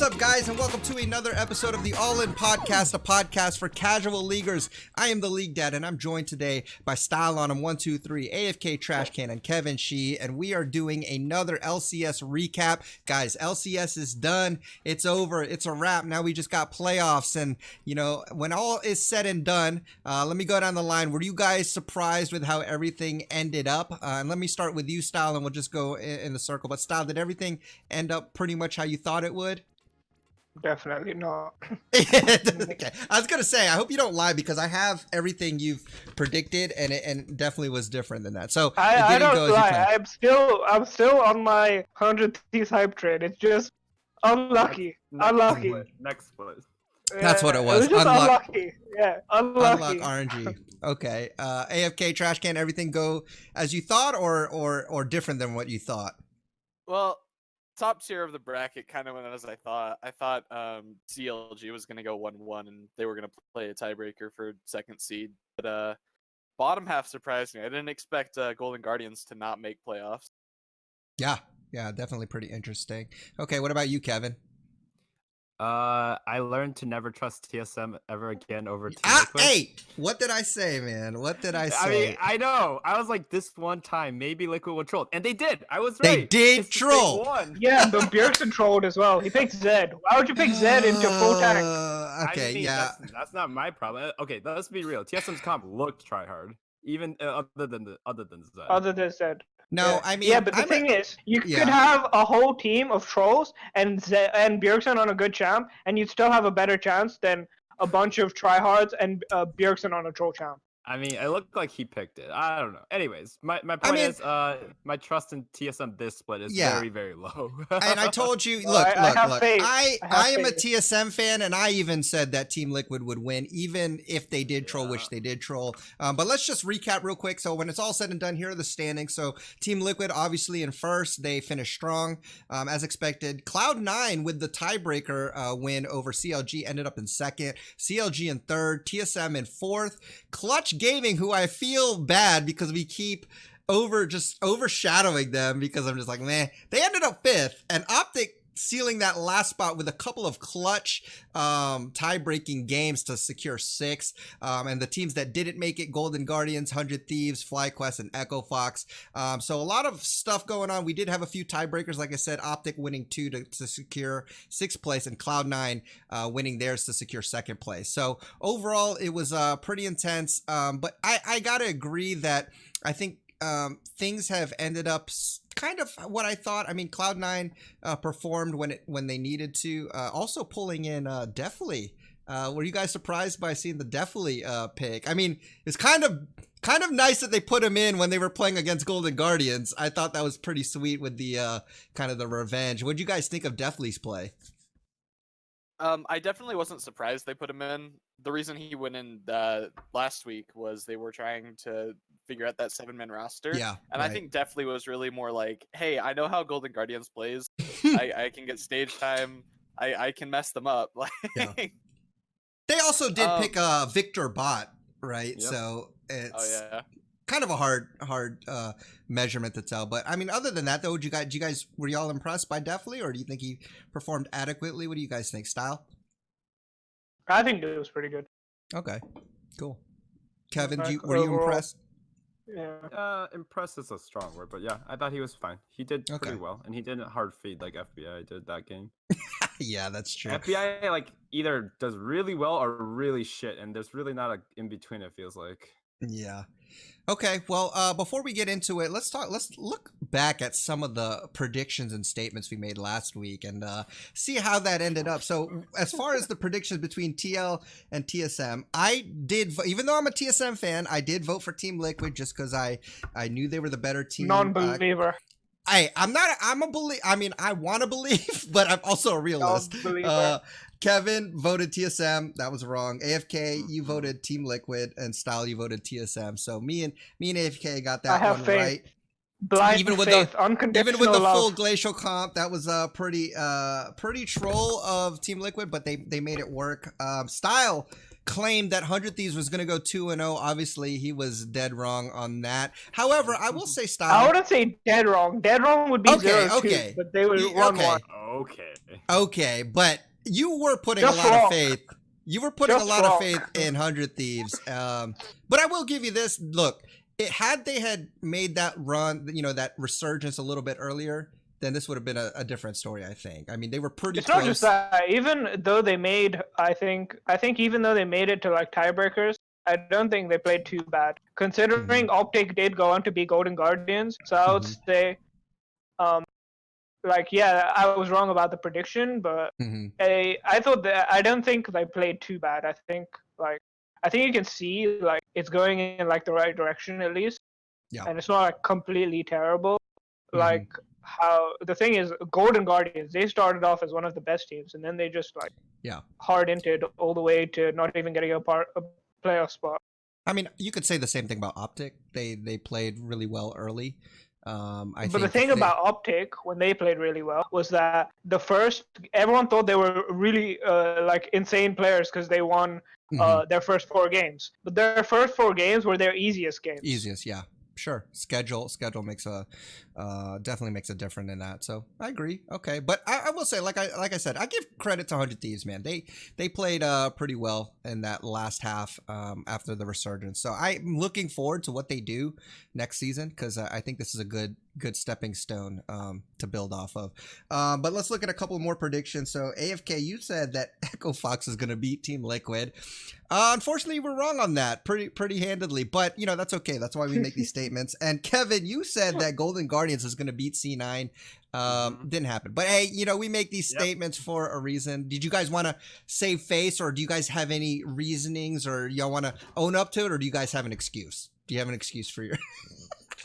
What's up, guys, and welcome to another episode of the All In Podcast, a podcast for casual leaguers. I am the League Dad, and I'm joined today by Style on him 123, AFK Trash Can, and Kevin Shee, and we are doing another LCS recap. Guys, LCS is done. It's over. It's a wrap. Now we just got playoffs, and you know, when all is said and done, let me go down the line. Were you guys surprised with how everything ended up? And let me start with you, Style, and we'll just go in the circle. But Style, did everything end up pretty much how you thought it would? Definitely not. Okay, I was gonna say, I hope you don't lie, because I have everything you've predicted, and it definitely was different than that. So I don't lie. I'm still on my 100 Thieves hype train. It's just unlucky. Unlucky. Next place. That's what it was. It was just Unluck. unlucky. Yeah, unlucky. Unluck RNG. Okay. AFK Trash Can, everything go as you thought, or different than what you thought? Well, top tier of the bracket kind of went as I thought. I thought CLG was going to go 1-1 and they were going to play a tiebreaker for second seed. But bottom half surprised me. I didn't expect Golden Guardians to not make playoffs. Yeah, definitely pretty interesting. Okay, what about you, Kevin? I learned to never trust TSM ever again over Team Liquid. Hey, what did I say, man? What did I say? I mean, I know. I was like, this one time, maybe Liquid will troll. And they did. I was right. They did troll. Yeah, but Bjergsen trolled as well. He picked Zed. Why would you pick Zed into full tank? Okay, I mean, yeah. That's not my problem. Okay, let's be real. TSM's comp looked try hard. Even other than Zed. Other than Zed. No, yeah. I mean, yeah, but the thing is, you could have a whole team of trolls and Bjergsen on a good champ, and you'd still have a better chance than a bunch of tryhards and Bjergsen on a troll champ. I mean, it looked like he picked it. I don't know. Anyways, my point is, my trust in TSM this split is very, very low. And I told you, look, I am a TSM fan, and I even said that Team Liquid would win, even if they did troll, which they did troll. But let's just recap real quick. So when it's all said and done, here are the standings. So Team Liquid, obviously in first, they finished strong, as expected. Cloud9 with the tiebreaker win over CLG ended up in second. CLG in third. TSM in fourth. Clutch Gaming, who I feel bad because we keep overshadowing them, because I'm just like, man, they ended up fifth, and Optic sealing that last spot with a couple of clutch tie-breaking games to secure sixth. And the teams that didn't make it, Golden Guardians, 100 Thieves, FlyQuest, and Echo Fox. So a lot of stuff going on. We did have a few tiebreakers, like I said, Optic winning 2 to secure sixth place, and Cloud9 winning theirs to secure second place. So overall, it was pretty intense. But I gotta agree that I think things have ended up kind of what I thought. I mean, Cloud9 performed when they needed to. Also pulling in Definitely. Were you guys surprised by seeing the Definitely pick? I mean, it's kind of nice that they put him in when they were playing against Golden Guardians. I thought that was pretty sweet with the kind of the revenge. What did you guys think of Definitely's play? I definitely wasn't surprised they put him in. The reason he went in last week was they were trying to figure out that 7-man roster. Yeah, and right. I think Definitely was really more like, hey, I know how Golden Guardians plays. I can get stage time. I can mess them up. Like, yeah. They also did pick Victor Bot, right? Yep. So it's kind of a hard measurement to tell. But I mean, other than that, though, were y'all impressed by Definitely, or do you think he performed adequately? What do you guys think, Style? I think it was pretty good. Okay, cool. Kevin, were you impressed? Yeah. Impressed is a strong word, but yeah, I thought he was fine. He did pretty well, and he didn't hard feed like FBI did that game. Yeah, that's true. FBI like either does really well or really shit, and there's really not a in between. It feels like. Yeah. Okay, well, before we get into it, let's look back at some of the predictions and statements we made last week and see how that ended up. So as far as the predictions between TL and TSM, I did, even though I'm a TSM fan, I did vote for Team Liquid just because I knew they were the better team. Non-believer. I'm a believer. I mean, I want to believe, but I'm also a realist. Kevin voted TSM. That was wrong. AFK, you voted Team Liquid, and Style, you voted TSM. So me and AFK got that one right. Blind even with faith, even with the full glacial comp, that was a pretty troll of Team Liquid, but they made it work. Style, claimed that 100 Thieves was going to go 2-0. Obviously, he was dead wrong on that. However, I will say, Stein. I wouldn't say dead wrong. Dead wrong would be 0-2, but they were 1-1. Okay, but you were putting a lot of faith. You were putting a lot of faith in 100 Thieves. But I will give you this. Look, had they had made that run, that resurgence a little bit earlier, then this would have been a different story, I think. I mean, they were pretty close. It's not just that. Even though they made, I think even though they made it to like tiebreakers, I don't think they played too bad. Considering Optic did go on to be Golden Guardians, so I would say, I was wrong about the prediction, but I thought that I don't think they played too bad. I think you can see like it's going in like the right direction at least, and it's not like completely terrible. Like how the thing is, Golden Guardians, they started off as one of the best teams, and then they just hardened it all the way to not even getting a playoff spot. I mean, you could say the same thing about Optic. They played really well early. But the thing about Optic, when they played really well, was that everyone thought they were really insane players because they won their first 4 games. But their first 4 games were their easiest games. Easiest, yeah. Sure. Schedule makes definitely makes a difference in that. So I agree. Okay, but I will say, like I said, I give credit to 100 Thieves, man. They played pretty well in that last half after the resurgence. So I'm looking forward to what they do next season because I think this is a good stepping stone to build off of. But let's look at a couple more predictions. So AFK, you said that Echo Fox is going to beat Team Liquid. Unfortunately, we're wrong on that pretty handedly, but that's okay. That's why we make these statements. And Kevin, you said that Golden Guardians is going to beat C9. Didn't happen. But hey, we make these statements for a reason. Did you guys want to save face, or do you guys have any reasonings, or y'all want to own up to it, or do you guys have an excuse? Do you have an excuse for your...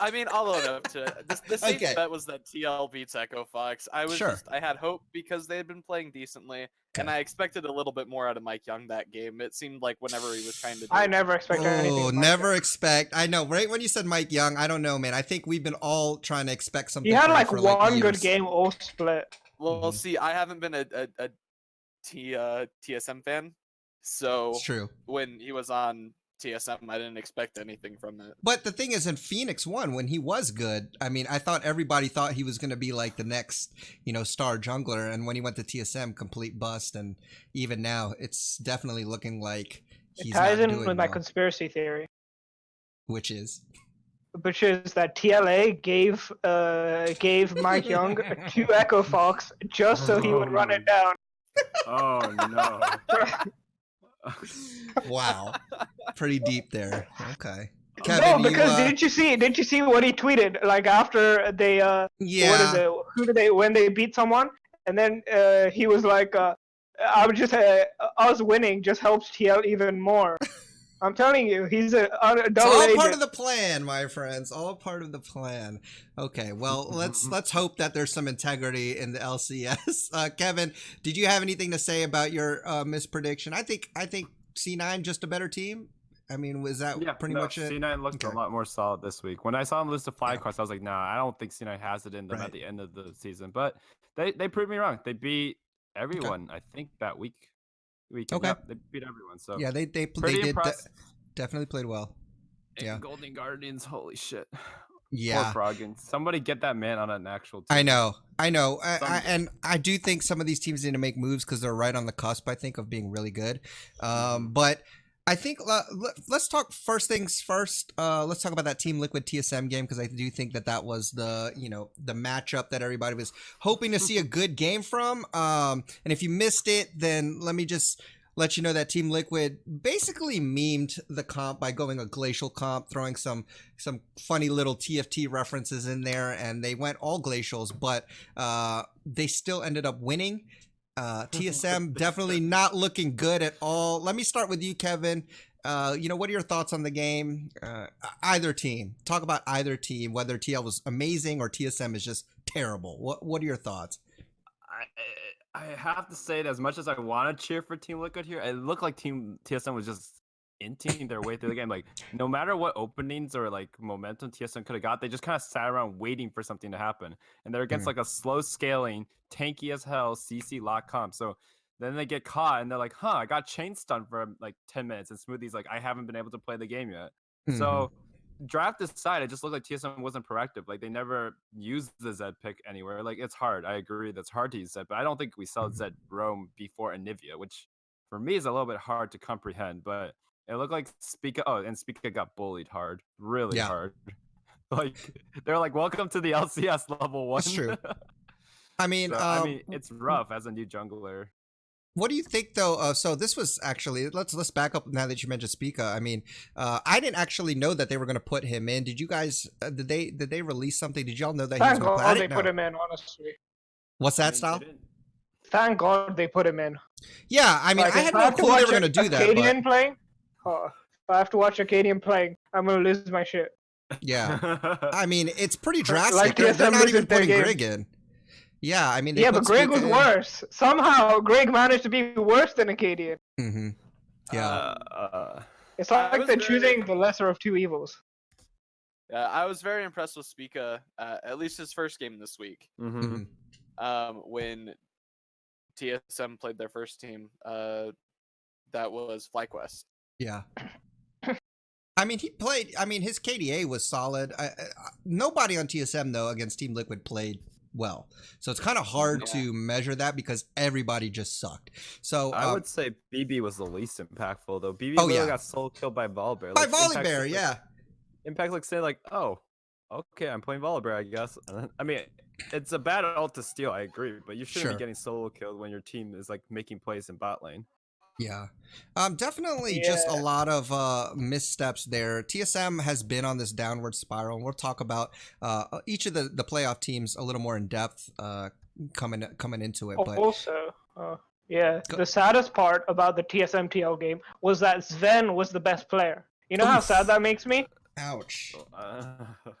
I mean, I'll own up to it. The safe bet was that TL beats Echo Fox. I had hope because they had been playing decently, and I expected a little bit more out of Mike Young that game. It seemed like whenever he was trying to do I never expected anything. Oh, never expect. I know, right when you said Mike Young, I don't know, man. I think we've been all trying to expect something. He had like one good game all split. Well, see, I haven't been a TSM fan, so it's true. When he was on TSM, I didn't expect anything from it. But the thing is, in Phoenix 1, when he was good, I mean, I thought everybody thought he was going to be like the next, star jungler. And when he went to TSM, complete bust. And even now, it's definitely looking like he's not doing well. It ties in with my conspiracy theory. Which is that TLA gave Mike Young to Echo Fox just so he would run it down. Oh, no. Wow, pretty deep there. Okay, Kevin, no, because didn't you see what he tweeted like after they when they beat someone, and then he was like, us winning just helps TL even more. I'm telling you, he's a double agent. It's all part of the plan, my friends. All part of the plan. Okay, well, let's hope that there's some integrity in the LCS. Kevin, did you have anything to say about your misprediction? I think C9 just a better team. I mean, was that pretty much it? C9 looked a lot more solid this week. When I saw him lose to Flycross, I was like, nah, I don't think C9 has it in them at the end of the season. But they proved me wrong. They beat everyone, I think, that week. Okay. Yeah, they beat everyone. So yeah, they did definitely played well. And Golden Guardians, holy shit. Yeah. Poor Froggins. Somebody get that man on an actual team. I know. And I do think some of these teams need to make moves because they're right on the cusp, I think, of being really good. But I think let's talk first things first. Let's talk about that Team Liquid TSM game because I do think that was the the matchup that everybody was hoping to see a good game from. And if you missed it, then let me just let you know that Team Liquid basically memed the comp by going a glacial comp, throwing some funny little TFT references in there, and they went all glacials, but they still ended up winning. TSM definitely not looking good at all. Let me start with you, Kevin. What are your thoughts on the game? Either team. Talk about either team, whether TL was amazing or TSM is just terrible. What are your thoughts? I have to say that as much as I want to cheer for Team Liquid here, it looked like Team TSM was just inting their way through the game. Like, no matter what openings or like momentum TSM could have got, they just kind of sat around waiting for something to happen. And they're against like a slow scaling, tanky as hell CC lock comp. So Then they get caught and they're like, I got chain stunned for like 10 minutes. And Smoothie's like, I haven't been able to play the game yet. So draft aside, it just looked like TSM wasn't proactive. Like they never used the Zed pick anywhere. Like it's hard. I agree that's hard to use Zed, but I don't think we saw Zed roam before Anivia, which for me is a little bit hard to comprehend. But it looked like Spica. Oh, and Spica got bullied hard, really hard. Like they're like, welcome to the LCS level 1. That's true. I mean, it's rough as a new jungler. What do you think though? So this was actually, let's back up now that you mentioned Spica. I mean, I didn't actually know that they were going to put him in. Did you guys? Did they release something? Did y'all know that he was going to play? Thank God they put him in. Honestly. What's that, Style? Thank God they put him in. Yeah, I mean, I had no clue they were going to do that. Acadian playing. If I have to watch Acadian playing, I'm going to lose my shit. Yeah, I mean, it's pretty drastic. They're not even putting Greg in. Yeah, I mean, but Greg was worse. Somehow, Greg managed to be worse than Acadian. Yeah. It's like they're choosing the lesser of two evils. Yeah, I was very impressed with Spica, at least his first game this week. When TSM played their first team, that was FlyQuest. Yeah. I mean, he played. I mean, his KDA was solid. Nobody on TSM though against Team Liquid played well, so it's kind of hard to measure that because everybody just sucked. So I would say BB was the least impactful though. BB got solo killed by Volibear. By Volibear, Impact like saying like, oh, okay, I'm playing Volibear, I guess. I mean, it's a bad ult to steal. I agree, but you shouldn't be getting solo killed when your team is like making plays in bot lane. Yeah, definitely just a lot of missteps there. TSM has been on this downward spiral, and we'll talk about each of the playoff teams a little more in depth coming into it. But also, the saddest part about the TSM TL game was that Sven was the best player. You know how sad that makes me? Ouch.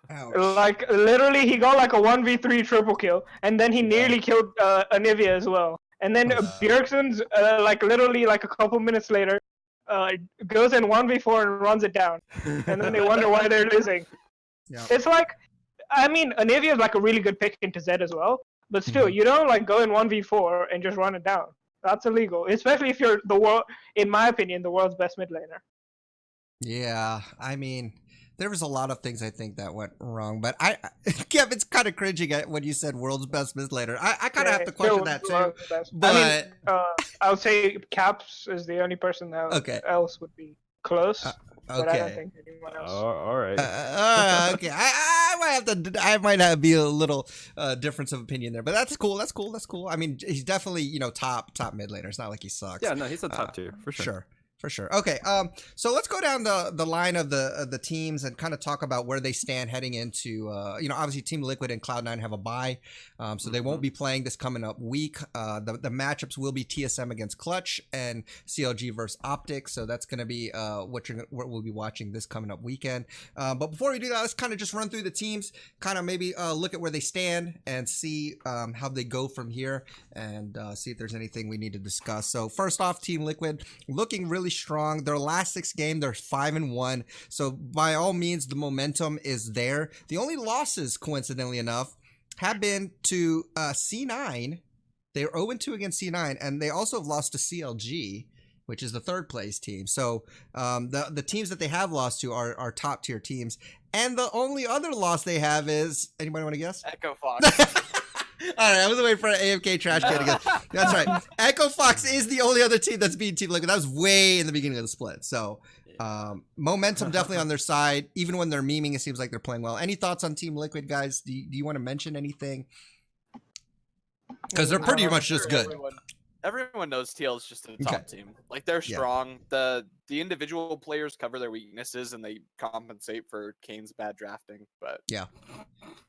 Ouch. Like, literally, he got like a 1v3 triple kill, and then he nearly killed Anivia as well. And then Bjergsen's, like, literally, like, a couple minutes later, goes in 1v4 and runs it down. And then they wonder why they're losing. Yeah. It's like, I mean, Anivia is, like, a really good pick into Zed as well. But still, you don't, like, go in 1v4 and just run it down. That's illegal. Especially if you're in my opinion, the world's best mid laner. Yeah, I mean, there was a lot of things I think that went wrong, but Kevin's kind of cringing at when you said world's best mid laner. I kind of have to question that too. But I mean, I would say Caps is the only person that else would be close. But I don't think anyone else. All right. Okay. I might be a little difference of opinion there, but that's cool. That's cool. I mean, he's definitely top mid laner. It's not like he sucks. Yeah, no, he's a top tier for sure. For sure. Okay. So let's go down the line of the teams and kind of talk about where they stand heading into. Obviously Team Liquid and Cloud9 have a bye, so they won't be playing this coming up week. The matchups will be TSM against Clutch and CLG versus Optic. So that's going to be what we'll be watching this coming up weekend. But before we do that, let's kind of just run through the teams, kind of maybe look at where they stand and see how they go from here, and see if there's anything we need to discuss. So first off, Team Liquid looking really strong. Their last 6 games, they're 5-1. So by all means, the momentum is there. The only losses, coincidentally enough, have been to C9. They're 0-2 against C9, and they also have lost to CLG, which is the 3rd place team. So the teams that they have lost to are top tier teams. And the only other loss they have is, anybody want to guess? Echo Fox. All right, I was waiting for an AFK trash can again. That's right. Echo Fox is the only other team that's beating Team Liquid. That was way in the beginning of the split. So momentum definitely on their side. Even when they're memeing, it seems like they're playing well. Any thoughts on Team Liquid, guys? Do you want to mention anything? Because they're pretty much just good. Everyone knows TL is just a top team. Like, they're strong. The individual players cover their weaknesses and they compensate for Kane's bad drafting. But yeah,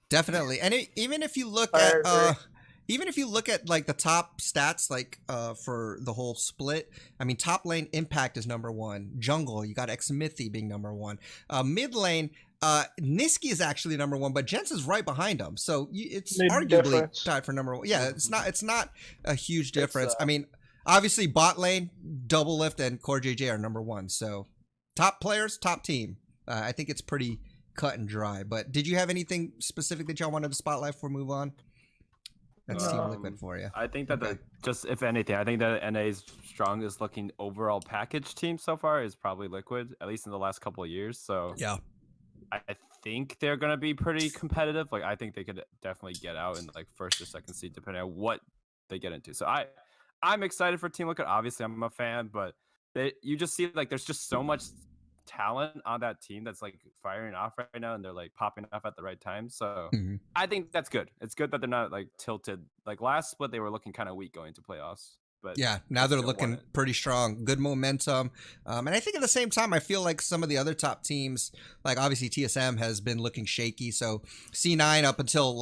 definitely. And even if you look at like the top stats, like for the whole split, I mean, top lane Impact is #1. Jungle, you got Xmithy being #1. Mid lane, Niski is actually #1, but Jens is right behind him, so it's arguably tied for #1. Yeah, it's not a huge difference. I mean, obviously bot lane, Double Lift and Core JJ are #1. So top players, top team. I think it's pretty cut and dry. But did you have anything specific that y'all wanted to spotlight before we move on? That's Team Liquid for you. I think that just if anything, I think that NA's strongest looking overall package team so far is probably Liquid, at least in the last couple of years. So yeah, I think they're gonna be pretty competitive. Like I think they could definitely get out in like first or second seed, depending on what they get into. So I'm excited for Team Liquid. Obviously, I'm a fan, but you just see like there's just so much talent on that team that's like firing off right now, and they're like popping off at the right time. So I think that's good. It's good that they're not like tilted. Like last split, they were looking kind of weak going to playoffs. But yeah, now they're looking pretty strong. Good momentum. And I think at the same time, I feel like some of the other top teams, like obviously TSM has been looking shaky. So C9 up until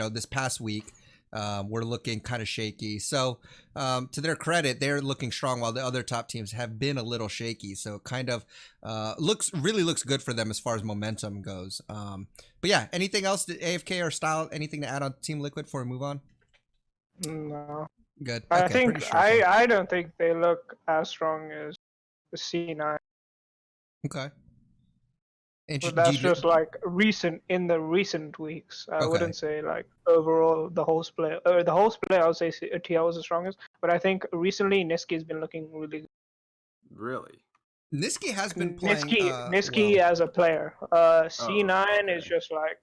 this past week, we're looking kind of shaky. So to their credit, they're looking strong while the other top teams have been a little shaky. So it kind of really looks good for them as far as momentum goes. But yeah, anything else, AFK or Style, anything to add on Team Liquid before we move on? No. Good. I okay, think I don't think they look as strong as the C9. Okay. But that's just like in the recent weeks. I wouldn't say like overall the whole split. The whole split, I would say TL was the strongest. But I think recently Niski's been looking really good. Really? Niski has been playing Niski well. as a player. C9 is just like,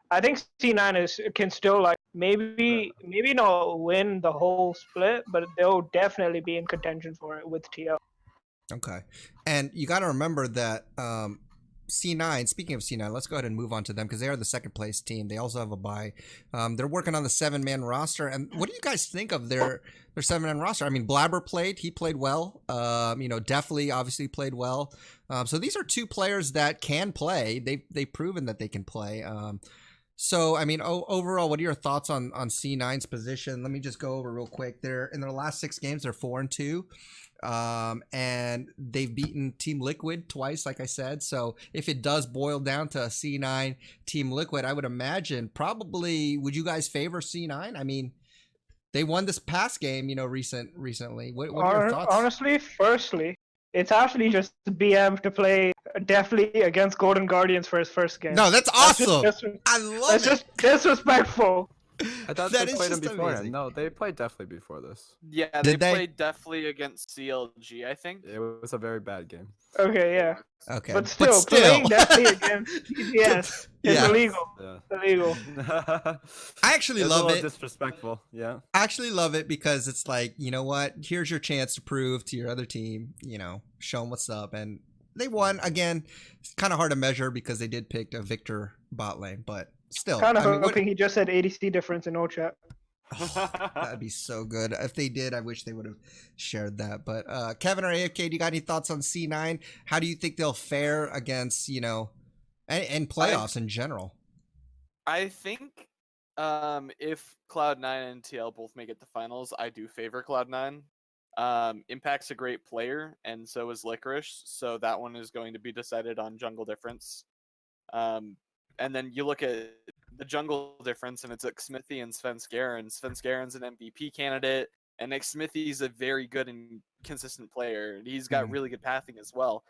I think C9 can still like maybe not win the whole split, but they'll definitely be in contention for it with TL. Okay, and you got to remember that C9. Speaking of C9, let's go ahead and move on to them because they are the second place team. They also have a bye. They're working on the 7-man roster. And what do you guys think of their 7-man roster? I mean, Blabber played. He played well. Definitely, obviously played well. So these are two players that can play. They've proven that they can play. So, I mean, overall, what are your thoughts on C9's position? Let me just go over real quick. They're in their last 6 games, they're 4-2. And they've beaten Team Liquid twice, like I said. So if it does boil down to C9 Team Liquid, I would imagine probably, would you guys favor C9? I mean, they won this past game, recently. What are your thoughts? Honestly, firstly, it's actually just BM to play definitely against Golden Guardians for his first game. No, that's awesome. I love it. That's just disrespectful. I thought they played him beforehand. No, they played definitely before this. Yeah, they played definitely against CLG, I think. It was a very bad game. Okay, yeah. Okay, but still. Playing definitely against TTS is illegal. Yeah. Illegal. I actually love it. Disrespectful, yeah. I actually love it because it's like, you know what? Here's your chance to prove to your other team, show them what's up. And they won. Again, it's kind of hard to measure because they did pick a Victor bot lane, but still. Kind of hoping he just said ADC difference in no chat. That'd be so good. If they did, I wish they would have shared that. But Kevin or AFK, do you got any thoughts on C9? How do you think they'll fare against, and playoffs in general? I think if Cloud9 and TL both make it to finals, I do favor Cloud9. Impact's a great player, and so is Licorice, so that one is going to be decided on jungle difference. And then you look at the jungle difference, and it's Xmithy and Svenskeren. Svenskeren's an MVP candidate, and Xmithy's a very good and consistent player. He's got really good pathing as well.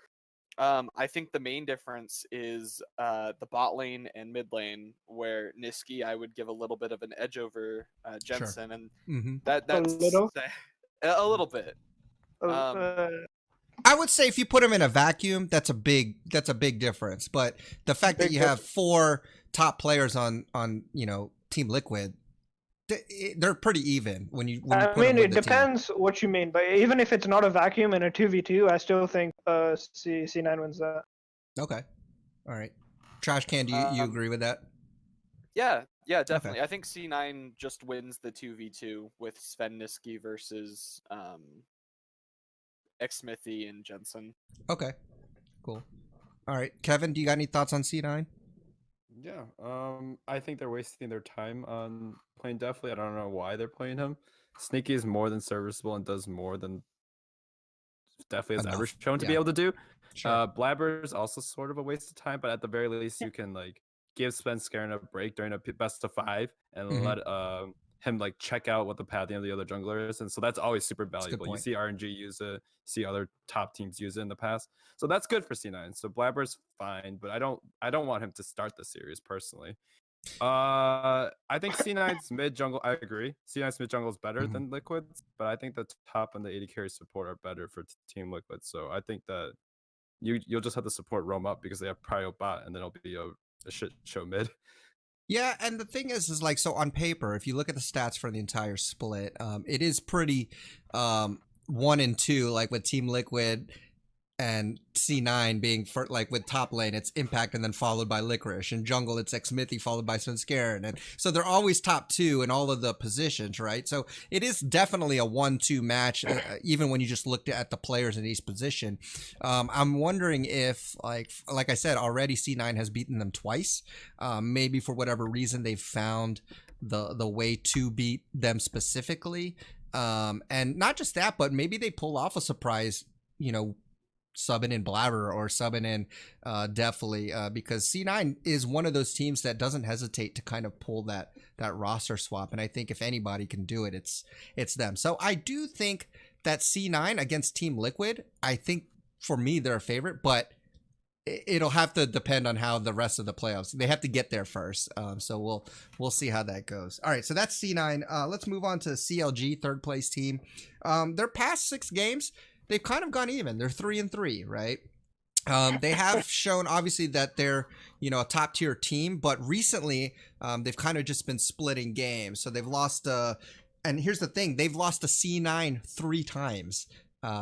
I think the main difference is the bot lane and mid lane, where Niski I would give a little bit of an edge over Jensen, and that's a little bit. I would say if you put him in a vacuum, that's a big difference. But the fact that you have 4 top players on Team Liquid, they're pretty even when you. I mean, it depends what you mean. But even if it's not a vacuum in a 2v2, I still think C9 wins that. Okay, all right. Trash Can, do you agree with that? Yeah, definitely. Okay. I think C9 just wins the 2v2 with Sven Niski versus Xmithy and Jensen. Okay, cool. All right, Kevin, do you got any thoughts on C9? Yeah, I think they're wasting their time on playing Definitely. I don't know why they're playing him. Sneaky is more than serviceable and does more than Definitely has ever shown to be able to do. Sure. Blabber is also sort of a waste of time, but at the very least, you can like give Svenskeren a break during a best of 5 and let him like check out what the pathing of the other jungler is, and so that's always super valuable. You see RNG use it, see other top teams use it in the past, so that's good for C9. So Blabber's fine, but I don't want him to start the series personally. I think C9's mid jungle. I agree. C9's mid jungle is better than Liquid's, but I think the top and the AD carry support are better for Team Liquid. So I think that you'll just have to support roam up because they have prio bot, and then it'll be a shit show mid. Yeah, and the thing is like, so on paper, if you look at the stats for the entire split, it is pretty 1 and 2, like with Team Liquid and C9 being for, like with top lane, it's Impact and then followed by Licorice. And jungle, it's Xmithy followed by Svenskeren. And so they're always top 2 in all of the positions, right? So it is definitely a 1-2 match, even when you just looked at the players in each position. I'm wondering if, like I said, already C9 has beaten them twice. Maybe for whatever reason they've found the way to beat them specifically. And not just that, but maybe they pull off a surprise, subbing in Blabber or subbing in Definitely, because C9 is one of those teams that doesn't hesitate to kind of pull that roster swap, and I think if anybody can do it, it's them. So I do think that C9 against Team Liquid, I think for me they're a favorite, but it'll have to depend on how the rest of the playoffs, they have to get there first. So we'll see how that goes. All right, so that's C9. Let's move on to CLG, third place team. Their past 6 games, they've kind of gone even. They're 3-3, right? They have shown obviously that they're, a top tier team, but recently they've kind of just been splitting games. So they've lost, and here's the thing, they've lost to C9 3 times.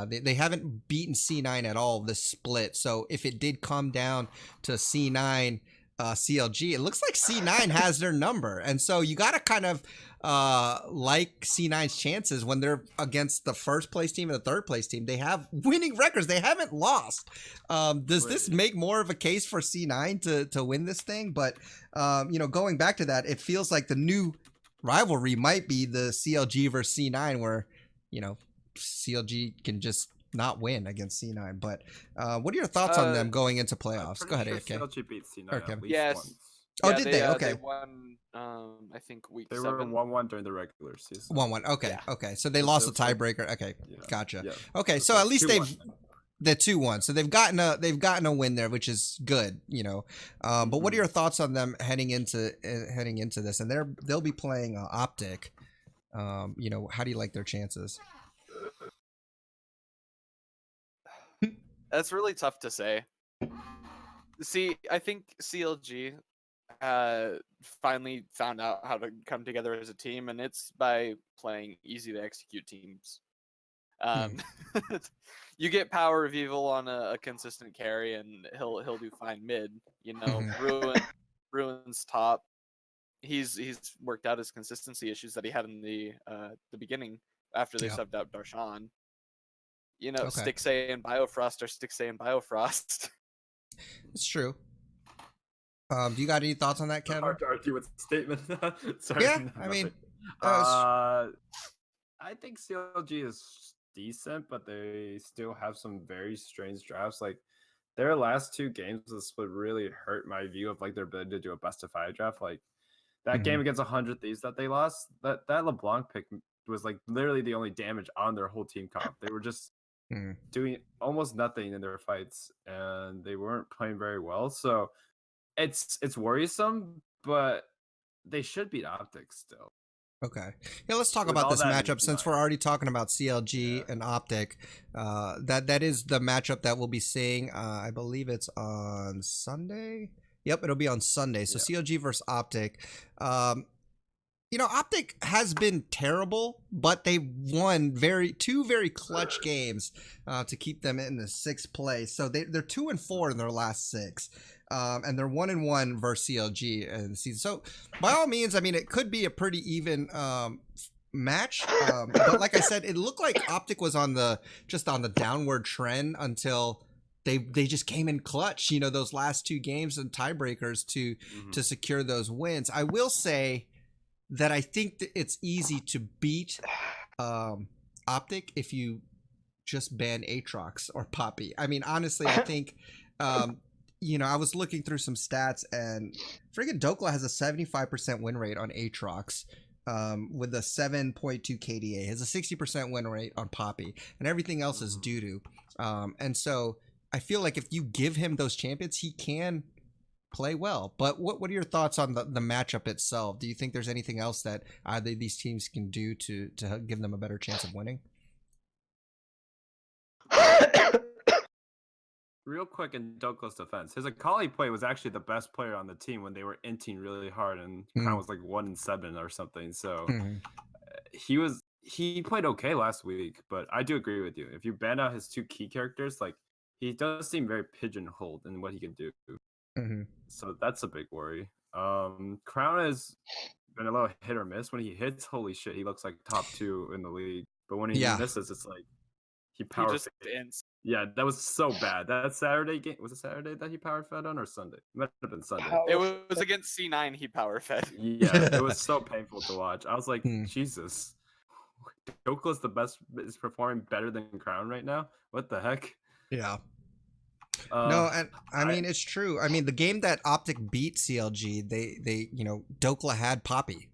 They haven't beaten C9 at all this split. So if it did come down to C9, CLG, it looks like C9 has their number. And so you got to kind of like C9's chances when they're against the first place team and the third place team. They have winning records. They haven't lost. Does this make more of a case for C9 to win this thing? But, going back to that, it feels like the new rivalry might be the CLG versus C9 where, CLG can just not win against C9. But what are your thoughts on them going into playoffs? Go ahead, sure AFK. CLG beat C9 Okay. at least Yes. once. Oh, did they? Okay. They won, I think week They 7. were 1-1 during the regular season. 1-1. Okay. Yeah. Okay. So they lost the tiebreaker. Okay. Yeah. Gotcha. Yeah. Okay. So at least 2-1. they're 2-1. So they've gotten a win there, which is good, But what are your thoughts on them heading into this? And they'll be playing Optic. How do you like their chances? That's really tough to say. See, I think CLG finally found out how to come together as a team, and it's by playing easy to execute teams. You get Power of Evil on a consistent carry, and he'll do fine mid. Ruin's top. He's worked out his consistency issues that he had in the beginning after they subbed out Darshan. Stixay and Biofrost are Stixay and Biofrost. It's true. Do you got any thoughts on that, Kevin? Hard to argue with the statement. Sorry. Yeah, I mean, I think CLG is decent, but they still have some very strange drafts. Like their last 2 games of the split really hurt my view of like their ability to do a best of 5 draft. Like that game against 100 Thieves that they lost, that LeBlanc pick was like literally the only damage on their whole team comp. They were just doing almost nothing in their fights, and they weren't playing very well. So it's worrisome, but they should beat Optics still. Okay. Yeah, let's talk about this matchup since we're already talking about CLG and Optic. That is the matchup that we'll be seeing. I believe it's on Sunday. Yep, it'll be on Sunday. So CLG versus Optic. Optic has been terrible, but they won 2 very clutch games to keep them in the 6th place. So they're 2-4 in their last 6. And they're 1-1 versus CLG in the season. So by all means, I mean, it could be a pretty even match. But like I said, it looked like Optic was on the downward trend until they just came in clutch, those last 2 games and tiebreakers to secure those wins. I will say that I think that it's easy to beat Optic if you just ban Aatrox or Poppy. I mean, honestly, I think I was looking through some stats, and friggin' Dokla has a 75% win rate on Aatrox with a 7.2 KDA. He has a 60% win rate on Poppy, and everything else is doo-doo. And so I feel like if you give him those champions, he can play well. But what are your thoughts on the matchup itself? Do you think there's anything else that either these teams can do to give them a better chance of winning? Real quick in Dokla's defense, his Akali play was actually the best player on the team when they were inting really hard, and Crown was like 1-7 or something. So he played okay last week, but I do agree with you. If you ban out his two key characters, like he does seem very pigeonholed in what he can do. So that's a big worry. Crown has been a little hit or miss. When he hits, holy shit, he looks like top 2 in the league. But when he misses, it's like he just ends. Yeah, that was so bad. That Saturday game, was it Saturday that he power fed on, or Sunday? It might have been Sunday. It was against C9 he power fed. Yeah, it was so painful to watch. I was like, Jesus. Dokla's is performing better than Crown right now? What the heck? Yeah. No, and I mean it's true. I mean the game that Optic beat CLG, they Dokla had Poppy.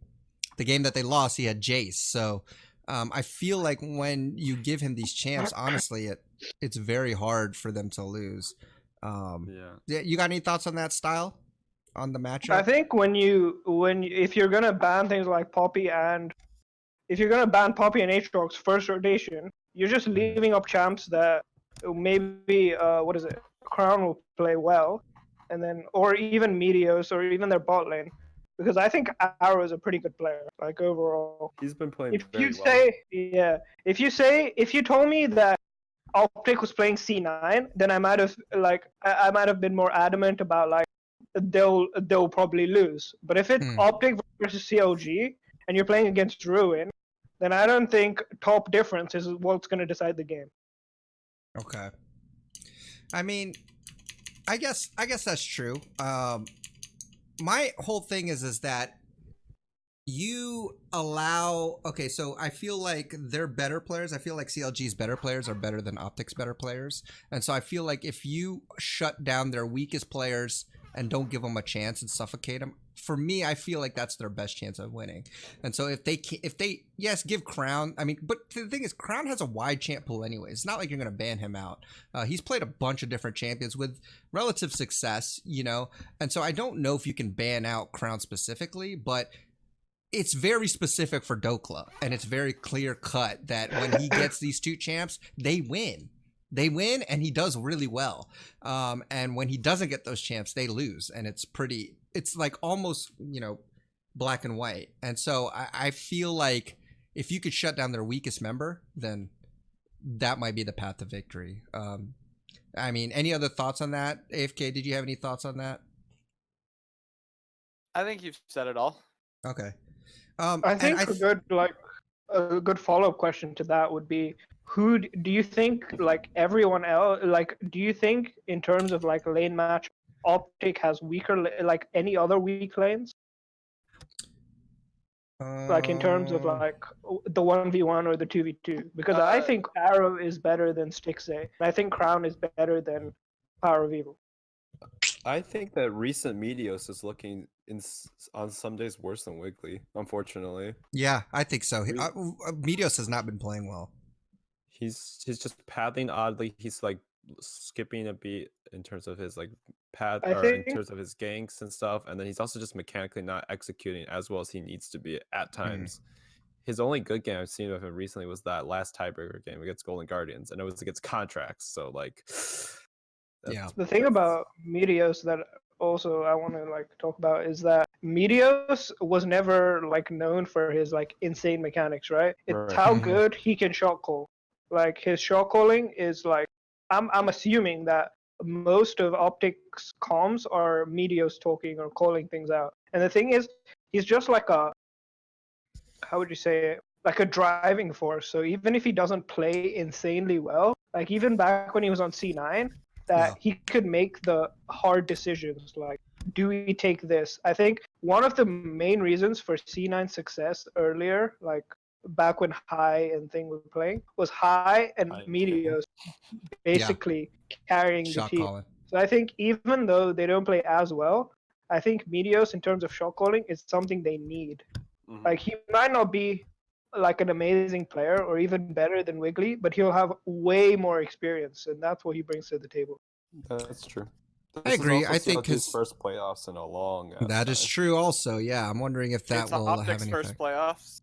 The game that they lost, he had Jace. So I feel like when you give him these champs, honestly, it's very hard for them to lose. Yeah. You got any thoughts on that style, on the matchup? I think if you're gonna ban things like Poppy and if you're gonna ban Poppy and Aatrox first rotation, you're just leaving up champs that maybe Crown will play well, and then or even Meteos or even their bot lane. Because I think Arrow is a pretty good player, like overall. He's been playing If you told me that Optic was playing C9, then I might have been more adamant about like they'll probably lose. But if it's Optic versus CLG and you're playing against Ruin, then I don't think top difference is what's going to decide the game. Okay. I mean, I guess that's true. My whole thing is that you allow, okay, so I feel like they're better players. I feel like CLG's better players are better than Optic's better players. And so I feel like if you shut down their weakest players and don't give them a chance and suffocate them, for me, I feel like that's their best chance of winning. And so if they yes, give Crown, I mean, but the thing is, Crown has a wide champ pool anyway. It's not like you're going to ban him out. He's played a bunch of different champions with relative success, and so I don't know if you can ban out Crown specifically, but it's very specific for Dokla, and it's very clear cut that when he gets these two champs, they win. They win, and he does really well. And when he doesn't get those champs, they lose, and it's like almost, black and white. And so I feel like if you could shut down their weakest member, then that might be the path to victory. I mean, any other thoughts on that? AFK, did you have any thoughts on that? I think you've said it all. Okay. I think a good follow-up question to that would be, who do you think, like everyone else, like do you think in terms of like lane match, Optic has weaker, like any other weak lanes? Like in terms of like the 1v1 or the 2v2? Because I think Arrow is better than Stixxay. I think Crown is better than Power of Evil. I think that recent Meteos is looking on some days worse than Wiggly, unfortunately. Yeah, I think so. Meteos has not been playing well. He's just pathing oddly. He's like skipping a beat in terms of his like path in terms of his ganks and stuff, and then he's also just mechanically not executing as well as he needs to be at times. His only good game I've seen of him recently was that last tiebreaker game against Golden Guardians, and it was against Contracts. So like, the thing about Meteos that also I want to like talk about is that Meteos was never like known for his like insane mechanics, right? It's how good he can shot call. Like his shot calling is like, I'm assuming that most of Optic's comms are Meteos talking or calling things out. And the thing is, he's just like how would you say it? Like a driving force. So even if he doesn't play insanely well, like even back when he was on C9, he could make the hard decisions. Like, do we take this? I think one of the main reasons for C9's success earlier, like back when High and Thing were playing, was High and Meteos basically carrying the team. Calling. So I think even though they don't play as well, I think Meteos in terms of shot calling is something they need. Like he might not be like an amazing player or even better than Wiggly, but he'll have way more experience, and that's what he brings to the table. That's true. I agree. I think his first playoffs in a long. That is true. Also, yeah, I'm wondering if that will have Optic's any first effect. playoffs.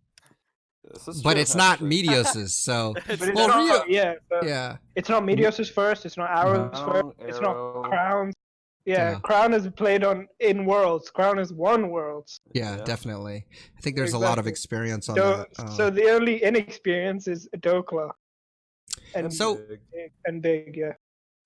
But it's not Meteos's, so but it's not, yeah. It's not Meteos's first. It's not Arrow's first. It's not Crown's. Yeah, Crown is played in Worlds. Crown has won Worlds. Yeah, definitely. I think there's a lot of experience on that. So the only inexperience is Dokla. And big, yeah.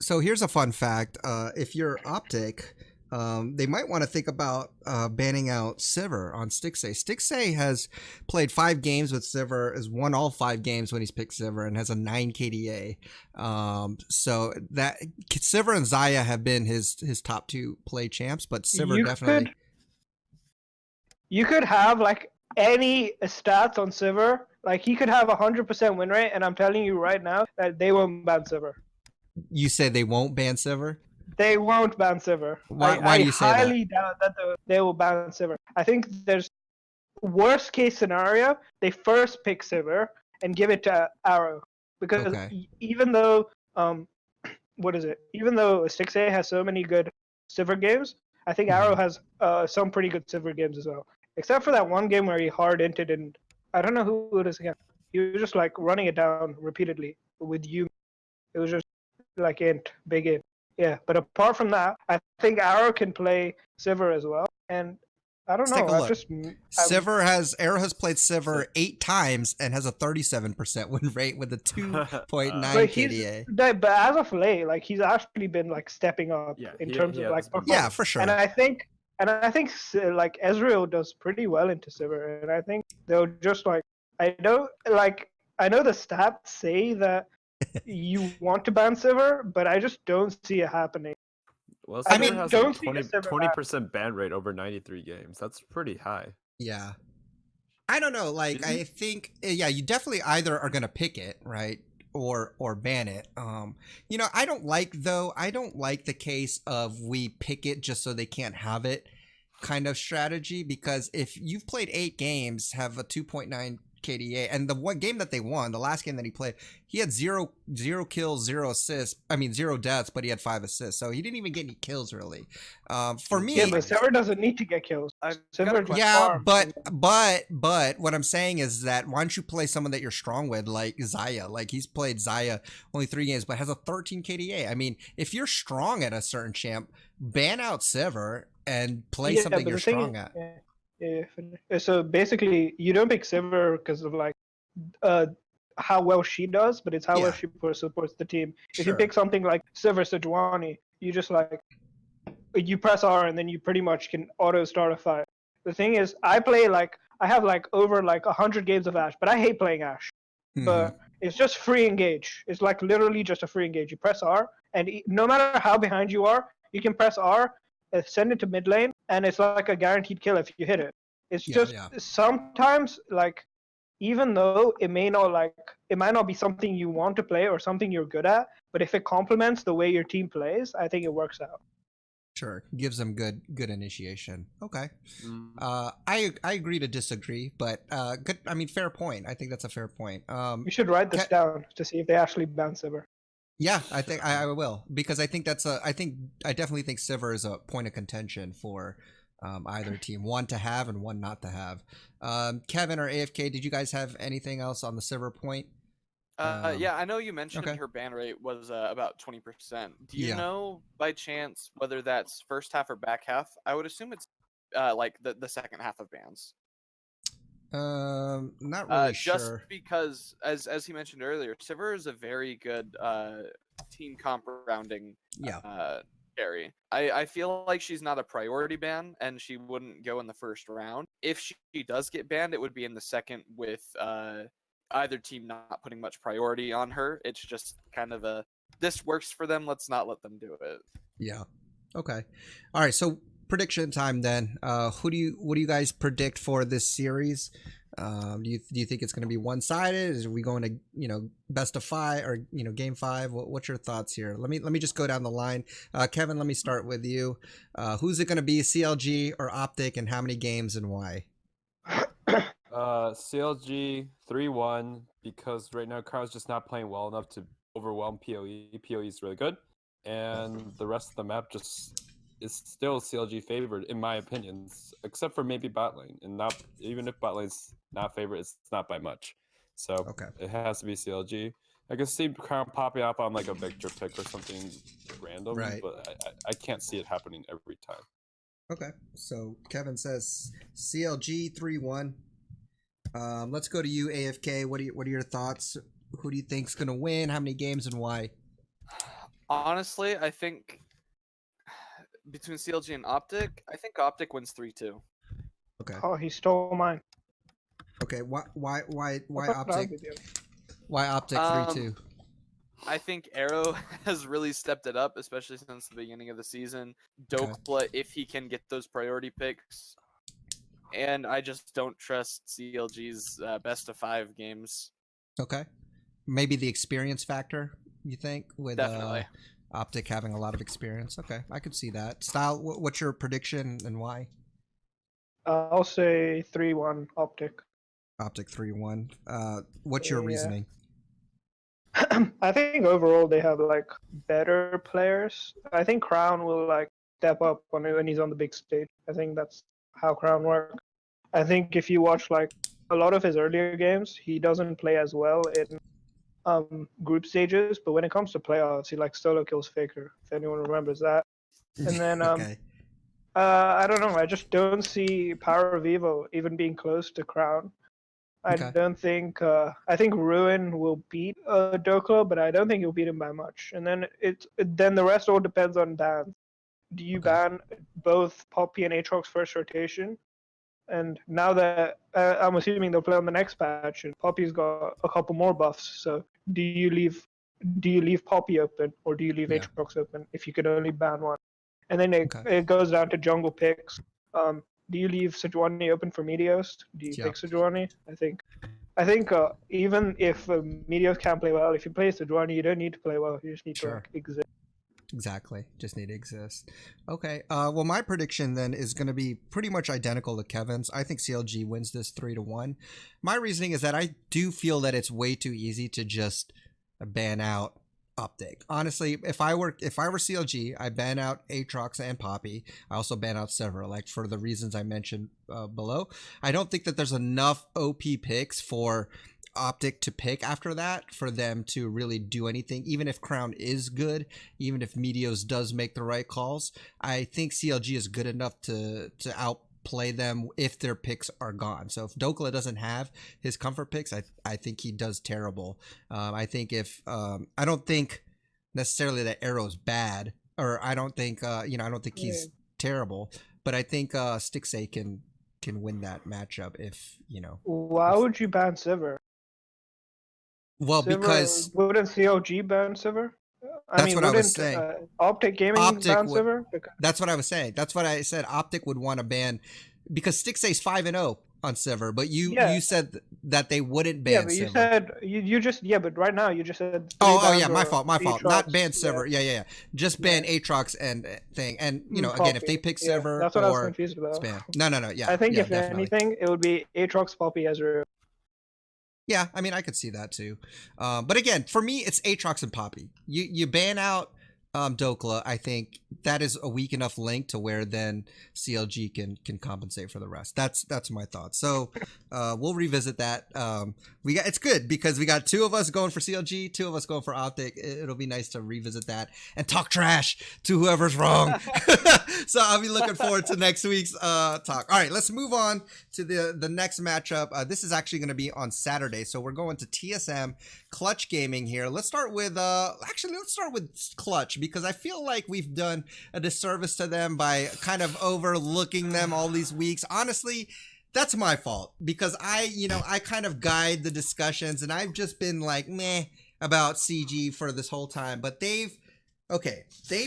So here's a fun fact. If you're Optic, they might want to think about banning out Sivir on Stixxay. Stixxay has played 5 games with Sivir, has won all 5 games when he's picked Sivir, and has a 9 KDA. So that Sivir and Xayah have been his top 2 play champs, but Sivir definitely. You could have like any stats on Sivir. Like he could have 100% win rate, and I'm telling you right now that they won't ban Sivir. You say they won't ban Sivir? They won't ban Sivir. Why do you say that? I highly doubt that they will ban Sivir. I think there's worst case scenario, they first pick Sivir and give it to Arrow. Because even though even though Stixxay has so many good Sivir games, I think Arrow has some pretty good Sivir games as well. Except for that one game where he hard inted, and I don't know who it is again. He was just like running it down repeatedly with you. It was just like big int. Yeah, but apart from that, I think Arrow can play Sivir as well. And I don't know. Take a look. Arrow has played Sivir 8 times and has a 37% win rate with a 2.9 KDA. But as of late, like he's actually been like stepping up in terms of like performance. Yeah, for sure. And I think like Ezreal does pretty well into Sivir, and I think they'll just like I know the stats say that you want to ban Sivir, but I just don't see it happening. Well, Sivir has a 20% ban rate over 93 games. That's pretty high. Yeah. I don't know. Like, I think, you definitely either are going to pick it, right? Or ban it. I don't like the case of we pick it just so they can't have it kind of strategy, because if you've played 8 games, have a 2.9 KDA, and the one game that they won, the last game that he played, he had 0 kills, 0 assists. I mean 0 deaths, but he had 5 assists, so he didn't even get any kills really. For me, but Sivir doesn't need to get kills. But what I'm saying is that why don't you play someone that you're strong with, like Xayah? Like he's played Xayah only 3 games, but has a 13 KDA. I mean, if you're strong at a certain champ, ban out Sivir and play something you're strong at. Yeah. So basically, you don't pick Sivir because of like how well she does, but it's how well she supports the team. If you pick something like Sivir Sejuani, you just like you press R and then you pretty much can auto start a fight. The thing is, I have like over like 100 games of Ashe, but I hate playing Ashe. But it's just free engage. It's like literally just a free engage. You press R, and no matter how behind you are, you can press R, send it to mid lane, and it's like a guaranteed kill if you hit it. It's just sometimes like, even though it might not be something you want to play or something you're good at, but if it complements the way your team plays, I think it works out. Sure, gives them good initiation. Okay, I agree to disagree, but good. I mean, fair point. I think that's a fair point. We should write this down to see if they actually ban Sivir. Yeah, I think I will, because I think I definitely think Sivir is a point of contention for either team, one to have and one not to have. Kevin or AFK, did you guys have anything else on the Sivir point? Yeah, I know you mentioned her ban rate was about 20%. Do you know by chance whether that's first half or back half? I would assume it's like the second half of bans. Not really sure. Just because, as he mentioned earlier, Sivir is a very good team comp rounding carry. I feel like she's not a priority ban, and she wouldn't go in the first round. If she does get banned, it would be in the second with either team not putting much priority on her. It's just kind of this works for them, let's not let them do it. Yeah. Okay. All right, so prediction time then. What do you guys predict for this series? Do you think it's going to be one-sided? Are we going to best of 5 or game 5? What's your thoughts here? Let me just go down the line. Kevin, let me start with you. Who's it going to be, CLG or Optic, and how many games and why? CLG 3-1, because right now Carl's just not playing well enough to overwhelm PoE. PoE is really good. and the rest of the map just is still CLG favored in my opinions, except for maybe bot lane, and not even if bot lane's not favored, it's not by much. So it has to be CLG. I can see Crown popping up on like a Victor pick or something random, but I can't see it happening every time. Okay, so Kevin says CLG 3-1. Let's go to you, AFK. What are your thoughts? Who do you think's gonna win? How many games and why? Honestly, I think between CLG and Optic, I think Optic wins 3-2. Okay. Oh, he stole mine. Okay, why Optic? Why Optic 3-2? I think Arrow has really stepped it up, especially since the beginning of the season. Dokla, if he can get those priority picks. And I just don't trust CLG's best of 5 games. Okay. Maybe the experience factor, you think? With Definitely. Optic having a lot of experience. Okay, I could see that. Style, what's your prediction and why? I'll say 3-1 Optic. Optic 3-1. What's your reasoning? I think overall they have like better players. I think Crown will like step up when he's on the big stage. I think that's how Crown works. I think if you watch like a lot of his earlier games, he doesn't play as well in group stages, but when it comes to playoffs, he like solo kills Faker, if anyone remembers that. And then I don't know, I just don't see Power of Evo even being close to Crown. I don't think I think Ruin will beat Dokla, but I don't think he'll beat him by much. And then then the rest all depends on bans. Do you ban both Poppy and Aatrox first rotation? And now that I'm assuming they'll play on the next patch, and Poppy's got a couple more buffs. So do you leave Poppy open, or do you leave Aatrox open if you could only ban one? And then it goes down to jungle picks. Do you leave Sejuani open for Meteos? Do you pick Sejuani? I think even if Meteos can't play well, if you play Sejuani, you don't need to play well. You just need to like, exist. Exactly. Just need to exist. Okay. Well, my prediction then is going to be pretty much identical to Kevin's. I think CLG wins this 3-1. My reasoning is that I do feel that it's way too easy to just ban out Optic. Honestly, if I were CLG, I ban out Aatrox and Poppy. I also ban out Sever, like for the reasons I mentioned below. I don't think that there's enough OP picks for Optic to pick after that for them to really do anything. Even if Crown is good, even if Meteos does make the right calls, I think CLG is good enough to outplay them if their picks are gone. So if Dokla doesn't have his comfort picks, I think he does terrible. I think if I don't think necessarily that Arrow's bad, or I don't think I don't think he's terrible, but I think Stixay can win that matchup if Why would you ban Sever? Well, because wouldn't CLG ban Sever? That's what I was saying. Optic Gaming ban Sever? That's what I was saying. That's what I said. Optic would want to ban because Stixay's 5-0 on Sever, but you said that they wouldn't ban Sever. Yeah, but you said you just but right now you just said. Oh yeah, my fault. Not ban Sever. Yeah. Just ban Aatrox and thing. And again, if they pick Sever, that's what I was confused about. Spam. No. Yeah, I think if definitely. anything, it would be Aatrox, Poppy, Ezreal. Yeah, I mean, I could see that too. But again, for me, it's Aatrox and Poppy. You ban out Dokla. I think that is a weak enough link to where then CLG can compensate for the rest. That's my thought. So we'll revisit that. It's good because we got 2 of us going for CLG, 2 of us going for Optic. It'll be nice to revisit that and talk trash to whoever's wrong. So I'll be looking forward to next week's talk. All right, let's move on to the next matchup. This is actually going to be on Saturday, so we're going to TSM Clutch Gaming here. Let's start with Clutch, because I feel like we've done a disservice to them by kind of overlooking them all these weeks. Honestly, that's my fault because I kind of guide the discussions and I've just been like meh about CG for this whole time, but they've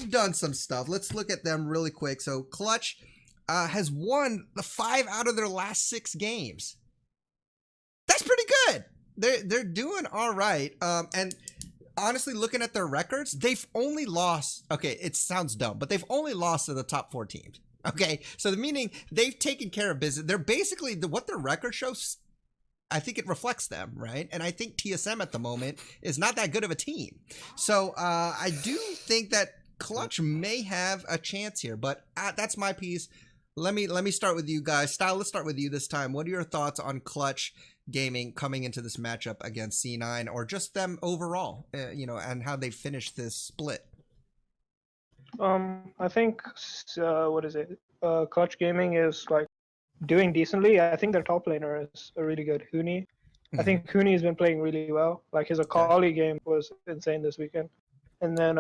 done some stuff. Let's look at them really quick. So Clutch has won the 5 out of their last 6 games. That's pretty good. They're doing all right. And honestly, looking at their records, they've only lost. Okay, it sounds dumb, but they've only lost to the top 4 teams. Okay, so the meaning they've taken care of business. They're basically what their record shows. I think it reflects them, right? And I think TSM at the moment is not that good of a team. So I do think that Clutch may have a chance here, but that's my piece. Let me start with you guys. Style, let's start with you this time. What are your thoughts on Clutch Gaming coming into this matchup against C9, or just them overall, and how they finished this split? I think Clutch Gaming is like doing decently. I think their top laner is a really good Huni. I think Huni's been playing really well. Like his Akali game was insane this weekend. And then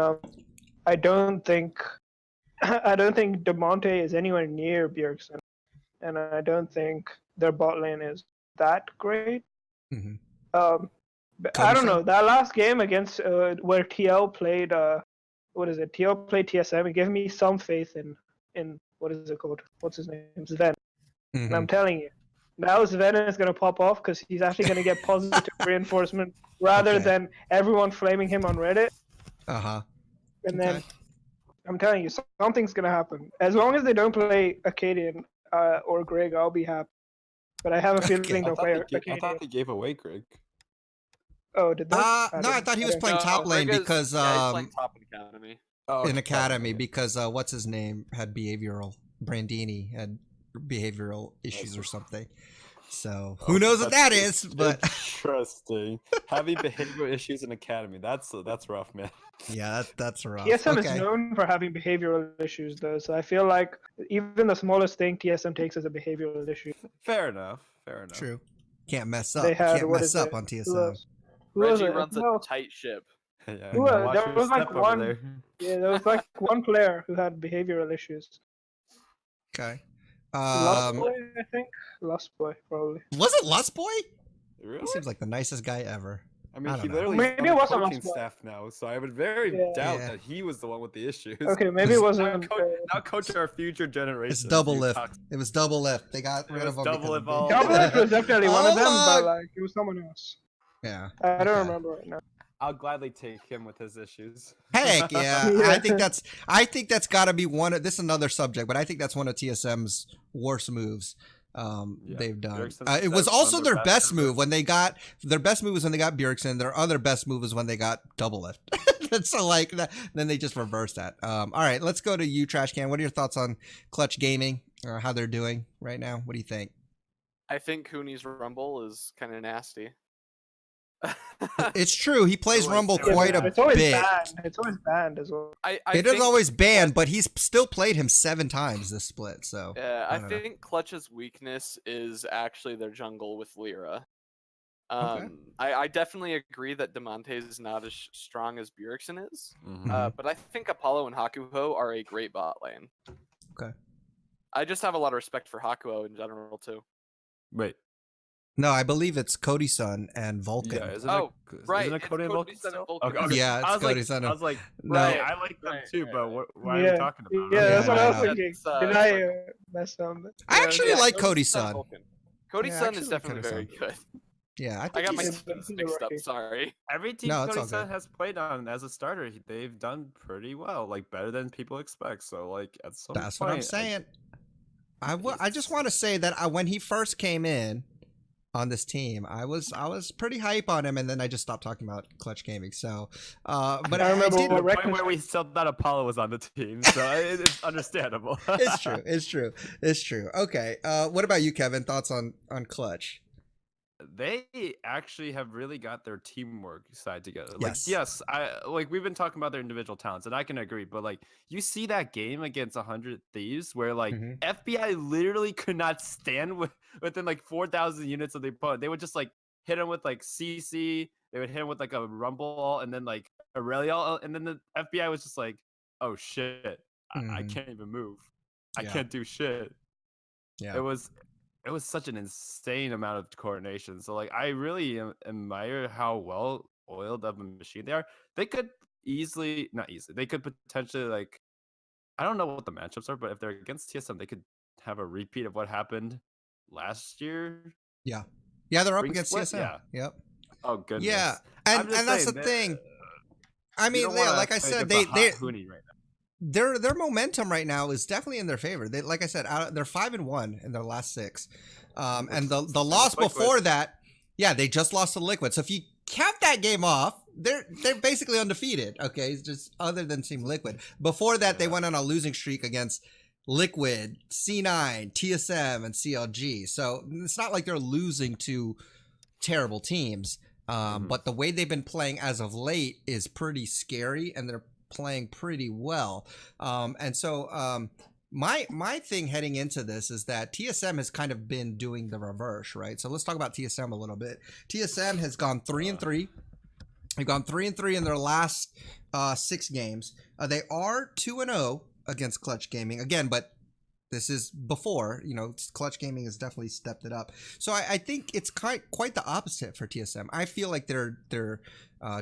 I don't think Demonte is anywhere near Bjergsen, and I don't think their bot lane is that great. But I don't know, that last game against where TL played TL played TSM. It gave me some faith in what is it called? What's his name? Sven. And I'm telling you, now Sven is going to pop off because he's actually going to get positive reinforcement rather than everyone flaming him on Reddit. And then I'm telling you, something's going to happen. As long as they don't play Acadian or Greg, I'll be happy. But I have a feeling they'll play Acadian. I thought they gave away Greg. Oh, did they? No, I thought he was playing top lane because he's playing top in Academy. In Academy because what's his name had behavioral. Brandini had behavioral issues or something. So who knows what that is? But interesting. Having behavioral issues in Academy, that's rough, man. Yeah, that's rough. TSM is known for having behavioral issues, though. So I feel like even the smallest thing TSM takes as a behavioral issue. Fair enough. True. Can't mess up. Can't mess up on TSM. Reggie runs a tight ship. Yeah, there was like one. Yeah, there was like one player who had behavioral issues. Okay. Lost Boy, I think. Lost Boy, probably. Was it Lost Boy? Really? He seems like the nicest guy ever. I mean, he literally maybe it wasn't coaching staff now, so I would doubt that he was the one with the issues. Okay, maybe it wasn't. Now coach our future generation. It's double lift. It was double lift. They got rid of him. Double lift was definitely one of them, but like it was someone else. Yeah. I don't remember right now. I'll gladly take him with his issues. Heck yeah. I think that's got to be one of this is another subject, but I think that's one of TSM's worst moves they've done. It was also their best move when they got Bjergsen. Their other best move was when they got double lift. So like that, then they just reversed that. All right, let's go to you, Trash Can. What are your thoughts on Clutch Gaming or how they're doing right now? What do you think? I think Cooney's Rumble is kind of nasty. It's true. He plays Rumble quite a bit. It's always banned as well. It is always banned, but he's still played him 7 times this split. So yeah, I think Clutch's weakness is actually their jungle with Lyra. I definitely agree that Demonte is not as strong as Bjergsen is, but I think Apollo and Hakuho are a great bot lane. Okay. I just have a lot of respect for Hakuho in general too. Wait. No, I believe it's Cody's son and Vulcan. Yeah, isn't right. Isn't it Cody and Vulcan? Okay. Yeah, it's Cody's son. I was like, no. Right, I like them too, but why are you talking about? Yeah, that's what I was thinking. Did I mess up? I actually like Cody's son. Cody's son is definitely very good. Yeah, I got my teams mixed up. Sorry. Every team Cody's son has played on as a starter, they've done pretty well, like better than people expect. So, like at some that's point, what I'm saying. I just want to say that when he first came in on this team, I was pretty hype on him, and then I just stopped talking about Clutch Gaming. So, but I remember the point where we still thought Apollo was on the team, so it's understandable. It's true. Okay, what about you, Kevin? Thoughts on Clutch? They actually have really got their teamwork side together. Yes. We've been talking about their individual talents, and I can agree. But like, you see that game against 100 Thieves, where like FBI literally could not stand within like 4,000 units of the opponent. They would just like hit him with like CC. They would hit him with like a Rumble, and then like Aurelial, and then the FBI was just like, "Oh shit, I can't even move. I can't do shit." Yeah, it was such an insane amount of coordination. So like, I really admire how well oiled of a machine they are. They could they could potentially like, I don't know what the matchups are, but if they're against TSM, they could have a repeat of what happened last year. Yeah, they're up against TSM. Yeah. Yep. Oh goodness. Yeah, and that's the thing. I mean, like I said, they're their momentum right now is definitely in their favor. They, like I said, they're 5-1 in their last 6, and the loss before that, they just lost to Liquid. So if you count that game off. They're basically undefeated. Okay, just other than Team Liquid. Before that, they went on a losing streak against Liquid, C9, TSM, and CLG. So it's not like they're losing to terrible teams. But the way they've been playing as of late is pretty scary, and they're playing pretty well. And so my thing heading into this is that TSM has kind of been doing the reverse, right? So let's talk about TSM a little bit. TSM has gone 3-3. They've gone 3-3 in their last 6 games. They are 2-0 against Clutch Gaming again, but this is before, Clutch Gaming has definitely stepped it up. So I think it's quite the opposite for TSM. I feel like they're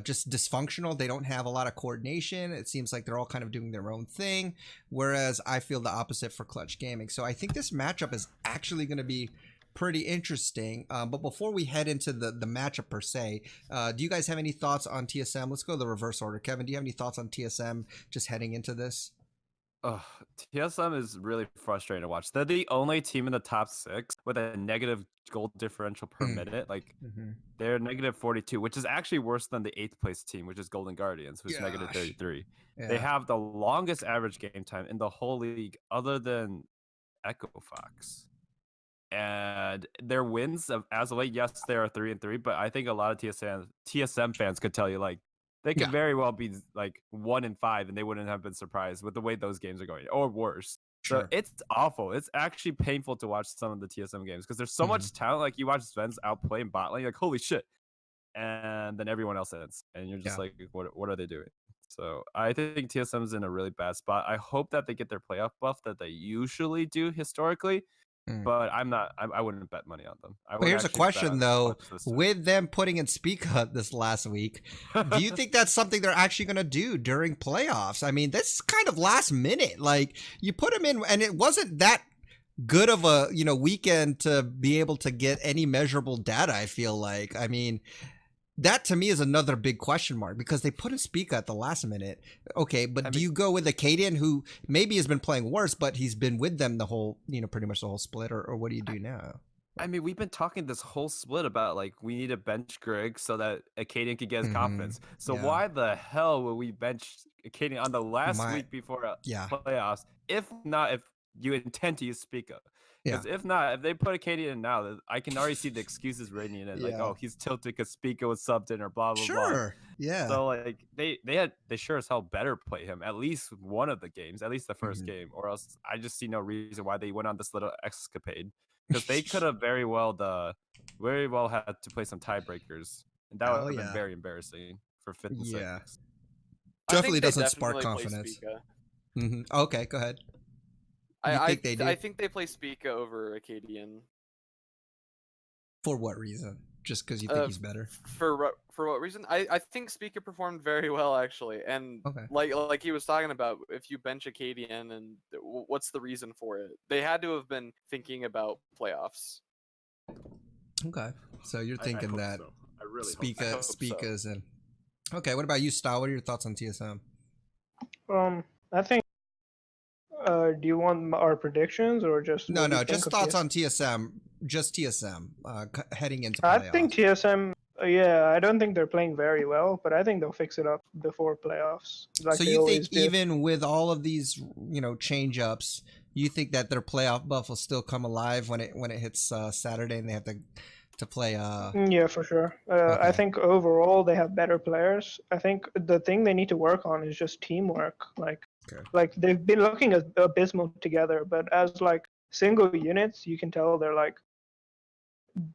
just dysfunctional. They don't have a lot of coordination. It seems like they're all kind of doing their own thing, whereas I feel the opposite for Clutch Gaming. So I think this matchup is actually going to be pretty interesting. But before we head into the matchup per se, do you guys have any thoughts on TSM? Let's go the reverse order. Kevin, do you have any thoughts on TSM just heading into this? TSM is really frustrating to watch. They're the only team in the top 6 with a negative goal differential per minute. Like they're negative 42, which is actually worse than the 8th place team, which is Golden Guardians, who's negative 33. Yeah. They have the longest average game time in the whole league, other than Echo Fox. And their wins as of late, yes, they are 3-3, but I think a lot of TSM fans could tell you, like, they could very well be like 1-5, and they wouldn't have been surprised with the way those games are going, or worse. Sure. So it's awful. It's actually painful to watch some of the TSM games because there's so much talent. Like, you watch Sven's outplay in bot lane, like, holy shit, and then everyone else ends, and you're just like, what are they doing? So I think TSM's in a really bad spot. I hope that they get their playoff buff that they usually do historically. But I wouldn't bet money on them. But here's a question though: with them putting in Spica this last week, do you think that's something they're actually going to do during playoffs? I mean, this is kind of last minute. Like, you put them in, and it wasn't that good of a weekend to be able to get any measurable data. I feel like, I mean, that to me is another big question mark because they put in Spica at the last minute. Okay, but do you go with Acadian, who maybe has been playing worse, but he's been with them the whole, pretty much the whole split, or what do you do now? I mean, we've been talking this whole split about, like, we need to bench Greg so that Acadian could get his confidence. So why the hell would we bench Acadian on the last week before playoffs? If not, if you intend to use Spica. Because if not, if they put Acadian in now, I can already see the excuses raining in. Like, oh, he's tilted because Spica was subbed in, or blah blah blah. Sure. Yeah. So like they sure as hell better play him at least one of the games, at least the first game, or else I just see no reason why they went on this little escapade. Because they could have very well had to play some tiebreakers, and that would have been very embarrassing for 5th and 6th. Definitely doesn't spark confidence. Okay, go ahead. I think they play Spica over Acadian. For what reason? Just because you think he's better? For what reason? I think Spica performed very well, actually, and like he was talking about, if you bench Acadian, and what's the reason for it? They had to have been thinking about playoffs. Okay, so you're thinking that so. I really Spica's in. Okay, what about you, Styles? What are your thoughts on TSM? I think. Do you want our predictions or just no? Just thoughts on TSM. Just TSM heading into playoffs. I think TSM. I don't think they're playing very well, but I think they'll fix it up before playoffs. Like, so you think even with all of these, change ups, you think that their playoff buff will still come alive when it hits Saturday and they have to play? Yeah, for sure. Okay. I think overall they have better players. I think the thing they need to work on is just teamwork. Like they've been looking abysmal together, but as like single units, you can tell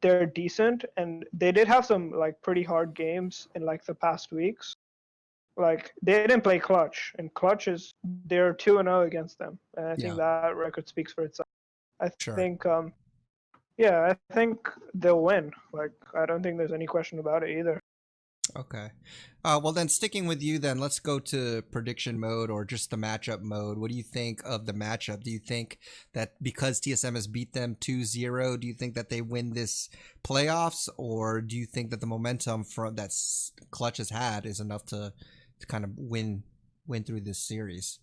they're decent, and they did have some like pretty hard games in like the past weeks. Like, they didn't play Clutch, and they're 2-0 against them, and I think that record speaks for itself. I think I think they'll win. Like, I don't think there's any question about it either. Okay. Well, then, sticking with you, then let's go to prediction mode, or just the matchup mode. What do you think of the matchup? Do you think that because TSM has beat them 2-0, do you think that they win this playoffs, or do you think that the momentum that Clutch has had is enough to kind of win through this series?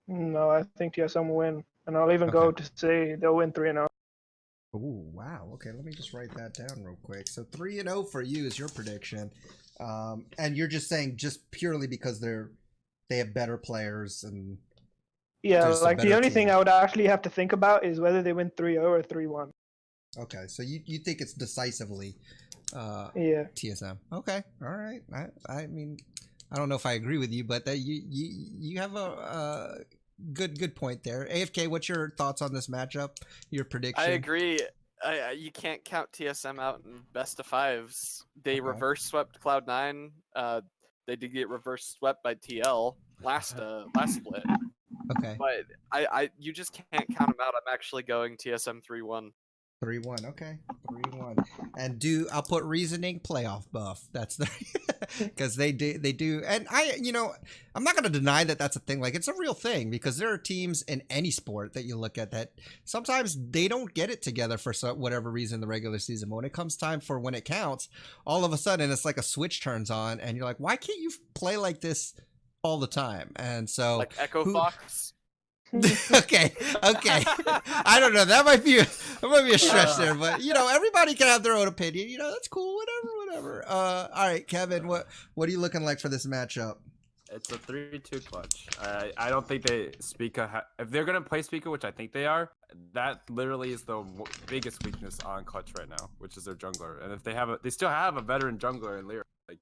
No, I think TSM will win, and I'll even go to say they'll win 3-0. Oh, wow. Okay, let me just write that down real quick. So 3-0 for you is your prediction. And you're just saying just purely because they have better players and yeah, like the only thing I would actually have to think about is whether they win 3-0 or 3-1. Okay, so you think it's decisively yeah. TSM. Okay, all right. I mean, I don't know if I agree with you, but that you have a good point there. AFK, what's your thoughts on this matchup? Your prediction? I agree. You can't count TSM out in best of fives. They reverse swept Cloud9. They did get reverse swept by TL last split. Okay. But you just can't count them out. I'm actually going TSM 3-1. 3-1. Okay. 3-1. And I'll put reasoning playoff buff. That's the because they do. And I'm not going to deny that that's a thing. Like, it's a real thing because there are teams in any sport that you look at that sometimes they don't get it together for whatever reason in the regular season. But when it comes time for when it counts, all of a sudden it's like a switch turns on and you're like, why can't you play like this all the time? And so like Echo Fox. okay. I don't know. That might be a stretch there, but everybody can have their own opinion. That's cool. Whatever. All right, Kevin. What are you looking like for this matchup? It's a 3-2 clutch. I don't think Spica. If they're gonna play Spica, which I think they are, that literally is the biggest weakness on clutch right now, which is their jungler. And if they still have a veteran jungler in Lyra. Like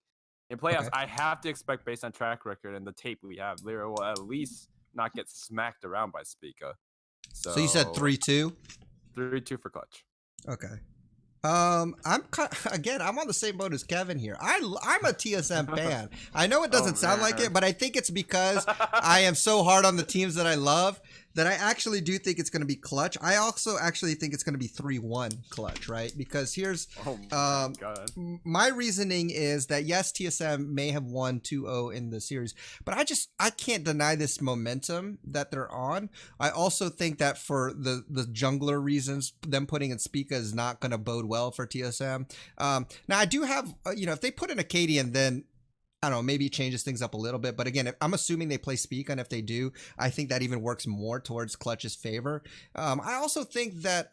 in playoffs, I have to expect based on track record and the tape we have, Lyra will at least not get smacked around by Spica. So you said 3-2? 3-2 for clutch. Okay. I'm on the same boat as Kevin here. I'm a TSM fan. I know it doesn't sound like it, but I think it's because I am so hard on the teams that I love that I actually do think it's going to be clutch. I also actually think it's going to be 3-1 clutch, right? Because here's my reasoning is that yes, TSM may have won 2-0 in the series, but I can't deny this momentum that they're on. I also think that for the jungler reasons, them putting in Spica is not going to bode well for TSM. Now I do have, if they put in Acadian, then I don't know, maybe it changes things up a little bit. But again, I'm assuming they play Spica, and if they do, I think that even works more towards Clutch's favor. I also think that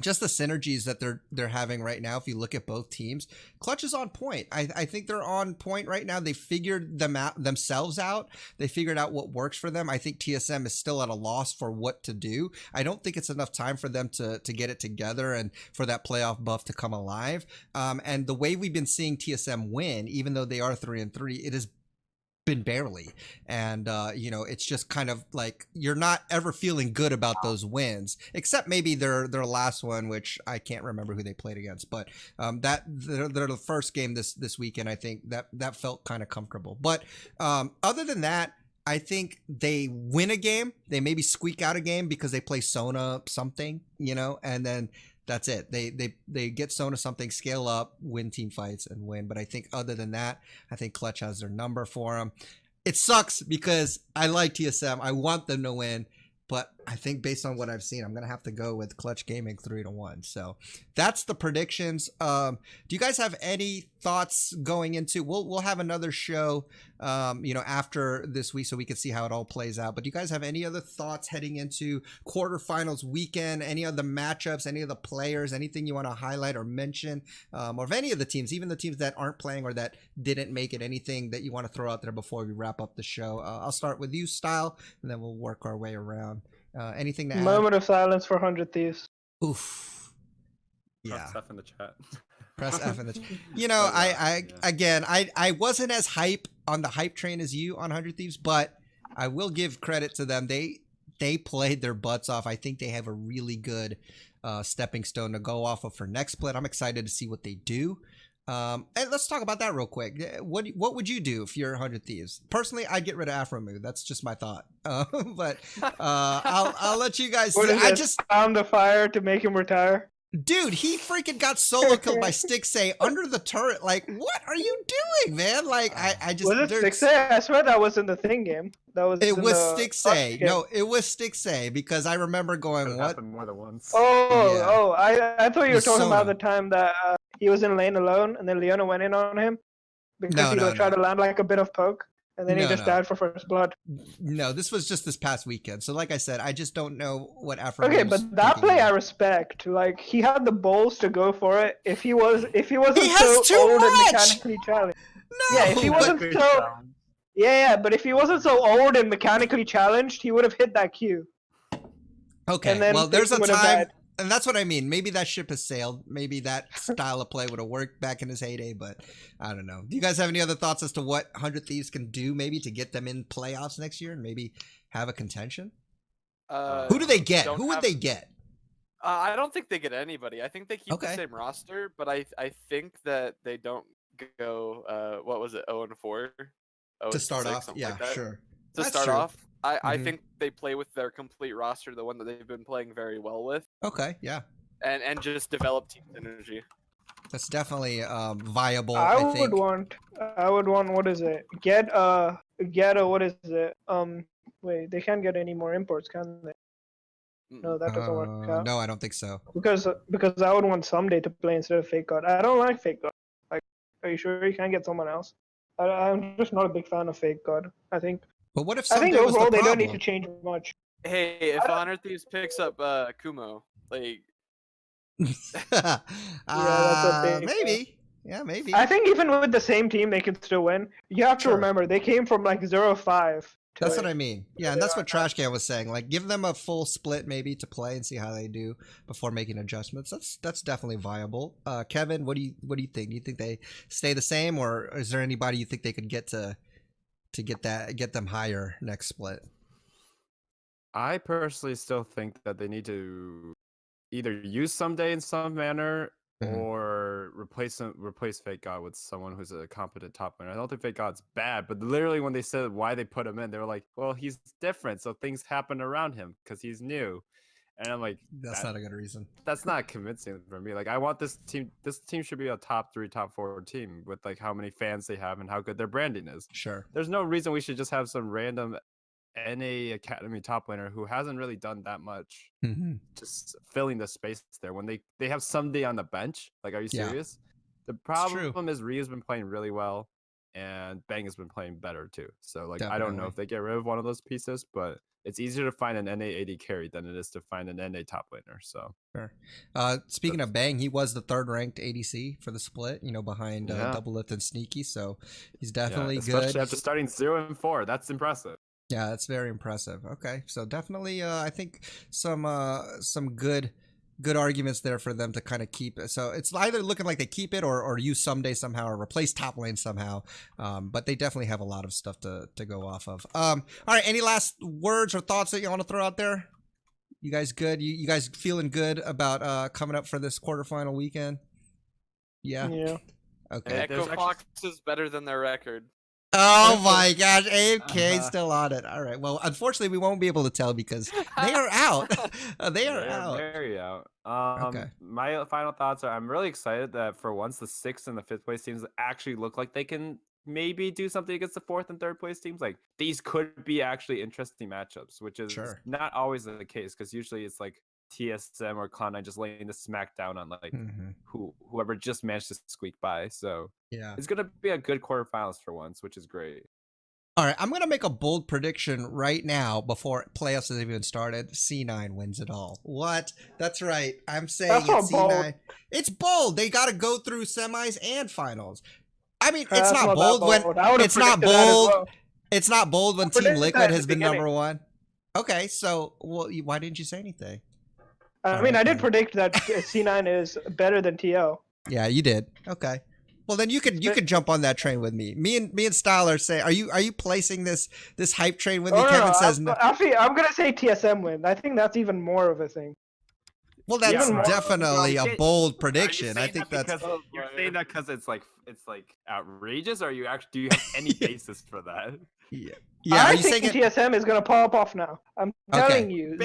just the synergies that they're having right now, if you look at both teams, Clutch is on point. I think they're on point right now. They figured themselves out. They figured out what works for them. I think TSM is still at a loss for what to do. I don't think it's enough time for them to get it together and for that playoff buff to come alive. And the way we've been seeing TSM win, even though they are 3-3, it has been barely. And it's just kind of like you're not ever feeling good about those wins, except maybe their last one, which I can't remember who they played against, but that they're the first game this weekend. I think that felt kind of comfortable. But other than that, I think they win a game. They maybe squeak out a game because they play Sona something, and then that's it. They get Sona something, scale up, win team fights, and win. But I think other than that, I think Clutch has their number for them. It sucks because I like TSM. I want them to win. But I think based on what I've seen, I'm going to have to go with Clutch Gaming 3-1. So that's the predictions. Do you guys have any thoughts going into, we'll have another show, after this week so we can see how it all plays out. But do you guys have any other thoughts heading into quarterfinals weekend? Any other matchups, any of the players, anything you want to highlight or mention, or of any of the teams, even the teams that aren't playing or that didn't make it, anything that you want to throw out there before we wrap up the show? I'll start with you, Style, and then we'll work our way around. Anything to add? Moment of silence for 100 Thieves. Oof. Yeah. Press F in the chat. Press F in the chat. Again, I wasn't as hype on the hype train as you on 100 Thieves, but I will give credit to them. They played their butts off. I think they have a really good stepping stone to go off of for next split. I'm excited to see what they do. And let's talk about that real quick. What would you do if you're 100 Thieves? Personally, I'd get rid of Afromoo. That's just my thought. But I'll let you guys. I just found the fire to make him retire. Dude, he freaking got solo killed by Stixay under the turret. Like, what are you doing, man? Like, I just. Was it Stixay? I swear that was in the thing game. It was Stixay. No, it was Stixay because I remember going, what? Happened more than once. I thought you were talking about the time that he was in lane alone and then Leona went in on him because he was trying to land like a bit of poke. And then he just died for first blood. No, this was just this past weekend. So like I said, I just don't know what effort. Okay, but that play I respect. Like he had the balls to go for it. If he wasn't so old and mechanically challenged. No, yeah, if he wasn't so but if he wasn't so old and mechanically challenged, he would have hit that Q. Okay, well, there's a time, and that's what I mean. Maybe that ship has sailed. Maybe that style of play would have worked back in his heyday, but I don't know. Do you guys have any other thoughts as to what 100 Thieves can do maybe to get them in playoffs next year and maybe have a contention? Who do they get? Who would they get? I don't think they get anybody. I think they keep the same roster, but I think that they don't go, what was it, 0-4? To start off, yeah, sure. To start off, I think they play with their complete roster, the one that they've been playing very well with. Okay, yeah. And just develop team synergy. That's definitely viable. I would want what is it? Get a what is it? Wait, they can't get any more imports, can they? No, that doesn't work out. No, I don't think so. Because I would want Someday to play instead of Fake God. I don't like Fake God. Like, are you sure you can't get someone else? I'm just not a big fan of Fake God. I think. But what if I think overall they don't need to change much. Hey, if 100 Thieves picks up Kumo, like. Yeah, that's a big, maybe. Yeah, maybe. I think even with the same team, they could still win. You have to remember they came from like 0-5. That's what I mean. Yeah, and that's what Trashcan was saying. Like, give them a full split maybe to play and see how they do before making adjustments. That's definitely viable. Kevin, what do you think? Do you think they stay the same, or is there anybody you think they could get to get them higher next split? I personally still think that they need to either use Someday in some manner or replace Fake God with someone who's a competent top laner. I don't think Fake God's bad, but literally when they said why they put him in, they were like, well, he's different, so things happen around him because he's new. And I'm like, that's not a good reason. That's not convincing for me. Like, I want this team should be a top 3, top 4 team with like how many fans they have and how good their branding is. Sure. There's no reason we should just have some random NA Academy top laner who hasn't really done that much, just filling the space there when they have Someday on the bench. Like, are you serious? The problem is Ryu's been playing really well and Bang has been playing better too. So like, I don't know if they get rid of one of those pieces, but it's easier to find an NA AD carry than it is to find an NA top laner. So speaking of Bang, he was the 3rd ranked ADC for the split, behind Double Lift and Sneaky, so he's definitely good. Especially after starting 0-4, that's impressive. Yeah, that's very impressive. Okay, so definitely, I think some good arguments there for them to kind of keep it. So it's either looking like they keep it or use Someday somehow or replace top lane somehow. But they definitely have a lot of stuff to go off of. All right, any last words or thoughts that you want to throw out there? You guys good? You guys feeling good about coming up for this quarterfinal weekend? Yeah. Yeah. Okay. Echo Fox is better than their record. Oh my gosh, AMK still on it. All right. Well, unfortunately, we won't be able to tell because they are out. They are out. Very out. Okay. My final thoughts are: I'm really excited that for once the 6th and the 5th place teams actually look like they can maybe do something against the 4th and 3rd place teams. Like, these could be actually interesting matchups, which is not always the case because usually it's like TSM or Cloud9 just laying the smack down on like whoever just managed to squeak by. So yeah, it's gonna be a good quarterfinals for once, which is great. All right, I'm gonna make a bold prediction right now before playoffs have even started. C9 wins it all. What? That's right. I'm saying it's C9. Bold. It's bold. They got to go through semis and finals. I mean, it's not bold when it's not bold. It's not bold when Team Liquid has been number 1. Okay, so why didn't you say anything? I mean, I did predict that C9 is better than TL. Yeah, you did. Okay. Well, then you could jump on that train with me. Me and Styler say, are you placing this hype train with me? Kevin says no. Actually, I'm gonna say TSM win. I think that's even more of a thing. Well, that's definitely a bold prediction. I think that's. You're saying that because it's like outrageous, or do you have any basis for that? Yeah. I think TSM is gonna pop off now. I'm telling you.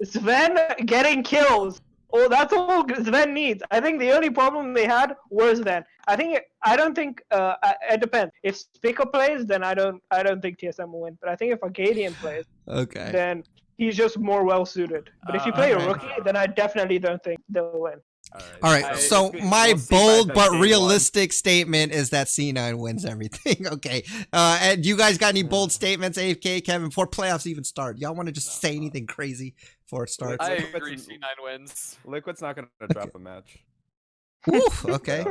Sven getting kills. Oh, that's all Sven needs. I think the only problem they had was Sven. I don't think it depends. If Spica plays, then I don't think TSM will win. But I think if Arcadian plays, then he's just more well suited. But if you play a rookie, then I definitely don't think they'll win. All right. So my bold but realistic statement is that C9 wins everything. Okay. And you guys got any bold statements, AFK, Kevin, before playoffs even start? Y'all want to just say anything crazy before it starts? I agree. C9 wins. Liquid's not going to drop a match. Oof, okay.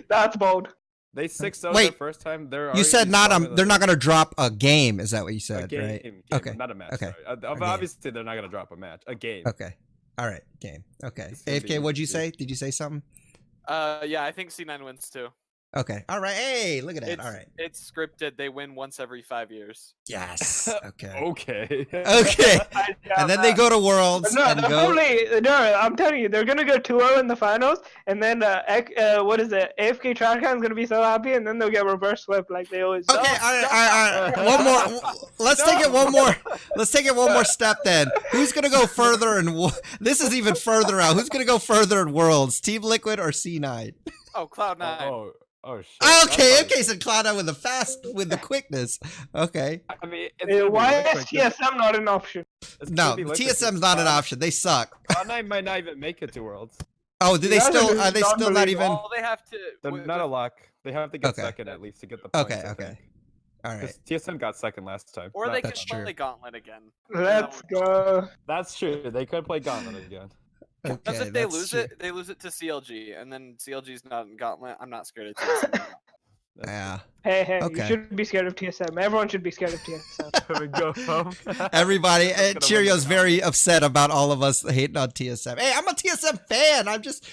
That's bold. They 6-0 their first time. You said they're not going to drop a game. Is that what you said? Game, okay. Not a match. Okay. Obviously, they're not going to drop a match. A game. Okay. All right. Game. Okay. AFK, what'd you say? Did you say something? Yeah, I think C9 wins too. Okay. All right. Hey, look at that. All right. It's scripted. They win once every 5 years. Yes. Okay. Okay. Okay. And then they go to Worlds. No, and I'm telling you, they're gonna go 2-0 in the finals, and then what is it? AFK Trash Can's gonna be so happy, and then they'll get reverse swept like they always do. Okay. All right. One more. Let's take it one more. Let's take it one more step then. Who's gonna go further? And this is even further out. Who's gonna go further in Worlds? Team Liquid or C9? Oh, Cloud9. Oh shit. Okay, so Cloud9 with the quickness. Okay. I mean, why is TSM not an option? No, TSM's not an option. They suck. Cloud9 might not even make it to Worlds. Oh, do they still? Are they still not even? Well, they have to. They're not a lock. They have to get second at least to get the points. Okay. All right. TSM got second last time. Or they could play Gauntlet again. Let's go. That's true. They could play Gauntlet again. Because if they lose it to CLG, and then CLG's not in Gauntlet. I'm not scared of TSM. Yeah. Hey, you shouldn't be scared of TSM. Everyone should be scared of TSM. Go home. Everybody, Cheerio's very upset about all of us hating on TSM. Hey, I'm a TSM fan. I'm just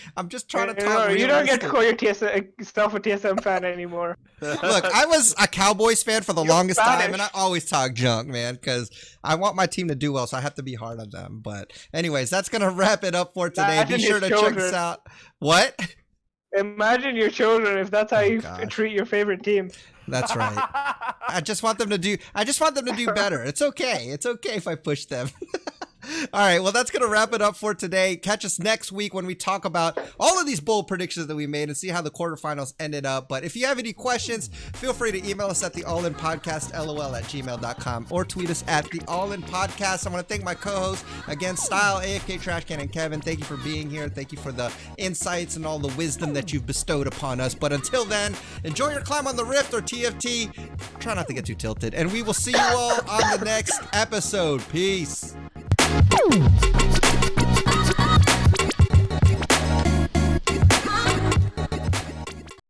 trying to talk. You don't get to call your yourself a TSM fan anymore. Look, I was a Cowboys fan for the longest time, and I always talk junk, man, because I want my team to do well, so I have to be hard on them. But anyways, that's gonna wrap it up for today. Be sure to check us out. What? Imagine your children if that's how you treat your favorite team. That's right. I just want them to do better. It's okay. It's okay if I push them. All right, well, that's going to wrap it up for today. Catch us next week when we talk about all of these bold predictions that we made and see how the quarterfinals ended up. But if you have any questions, feel free to email us at theallinpodcast@gmail.com or tweet us at theallinpodcast. I want to thank my co-hosts again, Style, AFK Trashcan, and Kevin. Thank you for being here. Thank you for the insights and all the wisdom that you've bestowed upon us. But until then, enjoy your climb on the Rift or TFT. Try not to get too tilted. And we will see you all on the next episode. Peace.